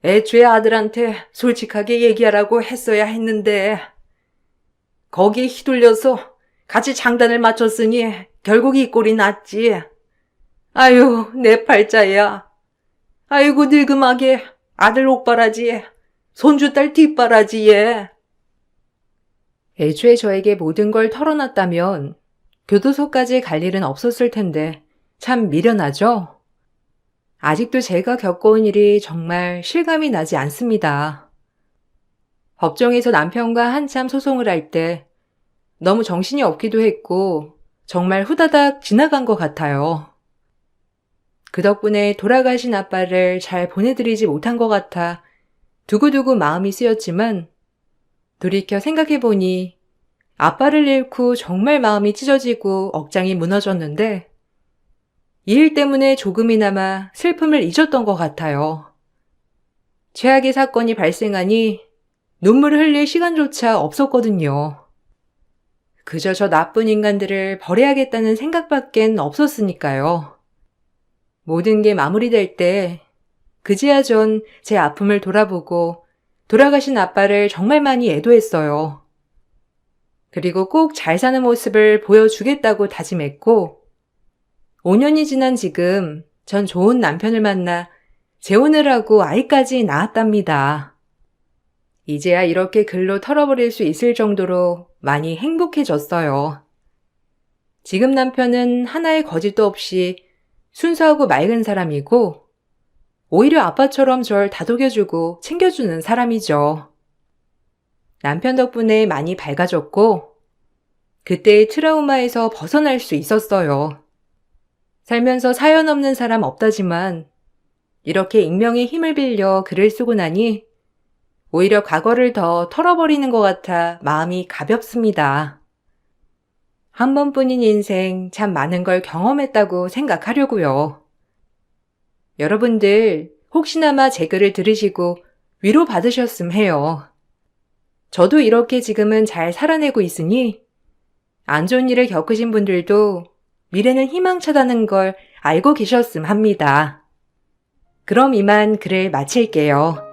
애초에 아들한테 솔직하게 얘기하라고 했어야 했는데 거기에 휘둘려서 같이 장단을 맞췄으니 결국 이 꼴이 났지. 아유, 내 팔자야. 아이고 늙음하게 아들 옥바라지, 손주딸 뒷바라지 얘. 애초에 저에게 모든 걸 털어놨다면 교도소까지 갈 일은 없었을 텐데 참 미련하죠? 아직도 제가 겪어온 일이 정말 실감이 나지 않습니다. 법정에서 남편과 한참 소송을 할 때 너무 정신이 없기도 했고 정말 후다닥 지나간 것 같아요. 그 덕분에 돌아가신 아빠를 잘 보내드리지 못한 것 같아 두고두고 마음이 쓰였지만 돌이켜 생각해보니 아빠를 잃고 정말 마음이 찢어지고 억장이 무너졌는데 이 일 때문에 조금이나마 슬픔을 잊었던 것 같아요. 최악의 사건이 발생하니 눈물을 흘릴 시간조차 없었거든요. 그저 저 나쁜 인간들을 버려야겠다는 생각밖엔 없었으니까요. 모든 게 마무리될 때 그제야 전 제 아픔을 돌아보고 돌아가신 아빠를 정말 많이 애도했어요. 그리고 꼭 잘 사는 모습을 보여주겠다고 다짐했고 5년이 지난 지금 전 좋은 남편을 만나 재혼을 하고 아이까지 낳았답니다. 이제야 이렇게 글로 털어버릴 수 있을 정도로 많이 행복해졌어요. 지금 남편은 하나의 거짓도 없이 순수하고 맑은 사람이고 오히려 아빠처럼 절 다독여주고 챙겨주는 사람이죠. 남편 덕분에 많이 밝아졌고 그때의 트라우마에서 벗어날 수 있었어요. 살면서 사연 없는 사람 없다지만 이렇게 익명의 힘을 빌려 글을 쓰고 나니 오히려 과거를 더 털어버리는 것 같아 마음이 가볍습니다. 한 번뿐인 인생 참 많은 걸 경험했다고 생각하려고요. 여러분들 혹시나마 제 글을 들으시고 위로받으셨음 해요. 저도 이렇게 지금은 잘 살아내고 있으니 안 좋은 일을 겪으신 분들도 미래는 희망차다는 걸 알고 계셨음 합니다. 그럼 이만 글을 마칠게요.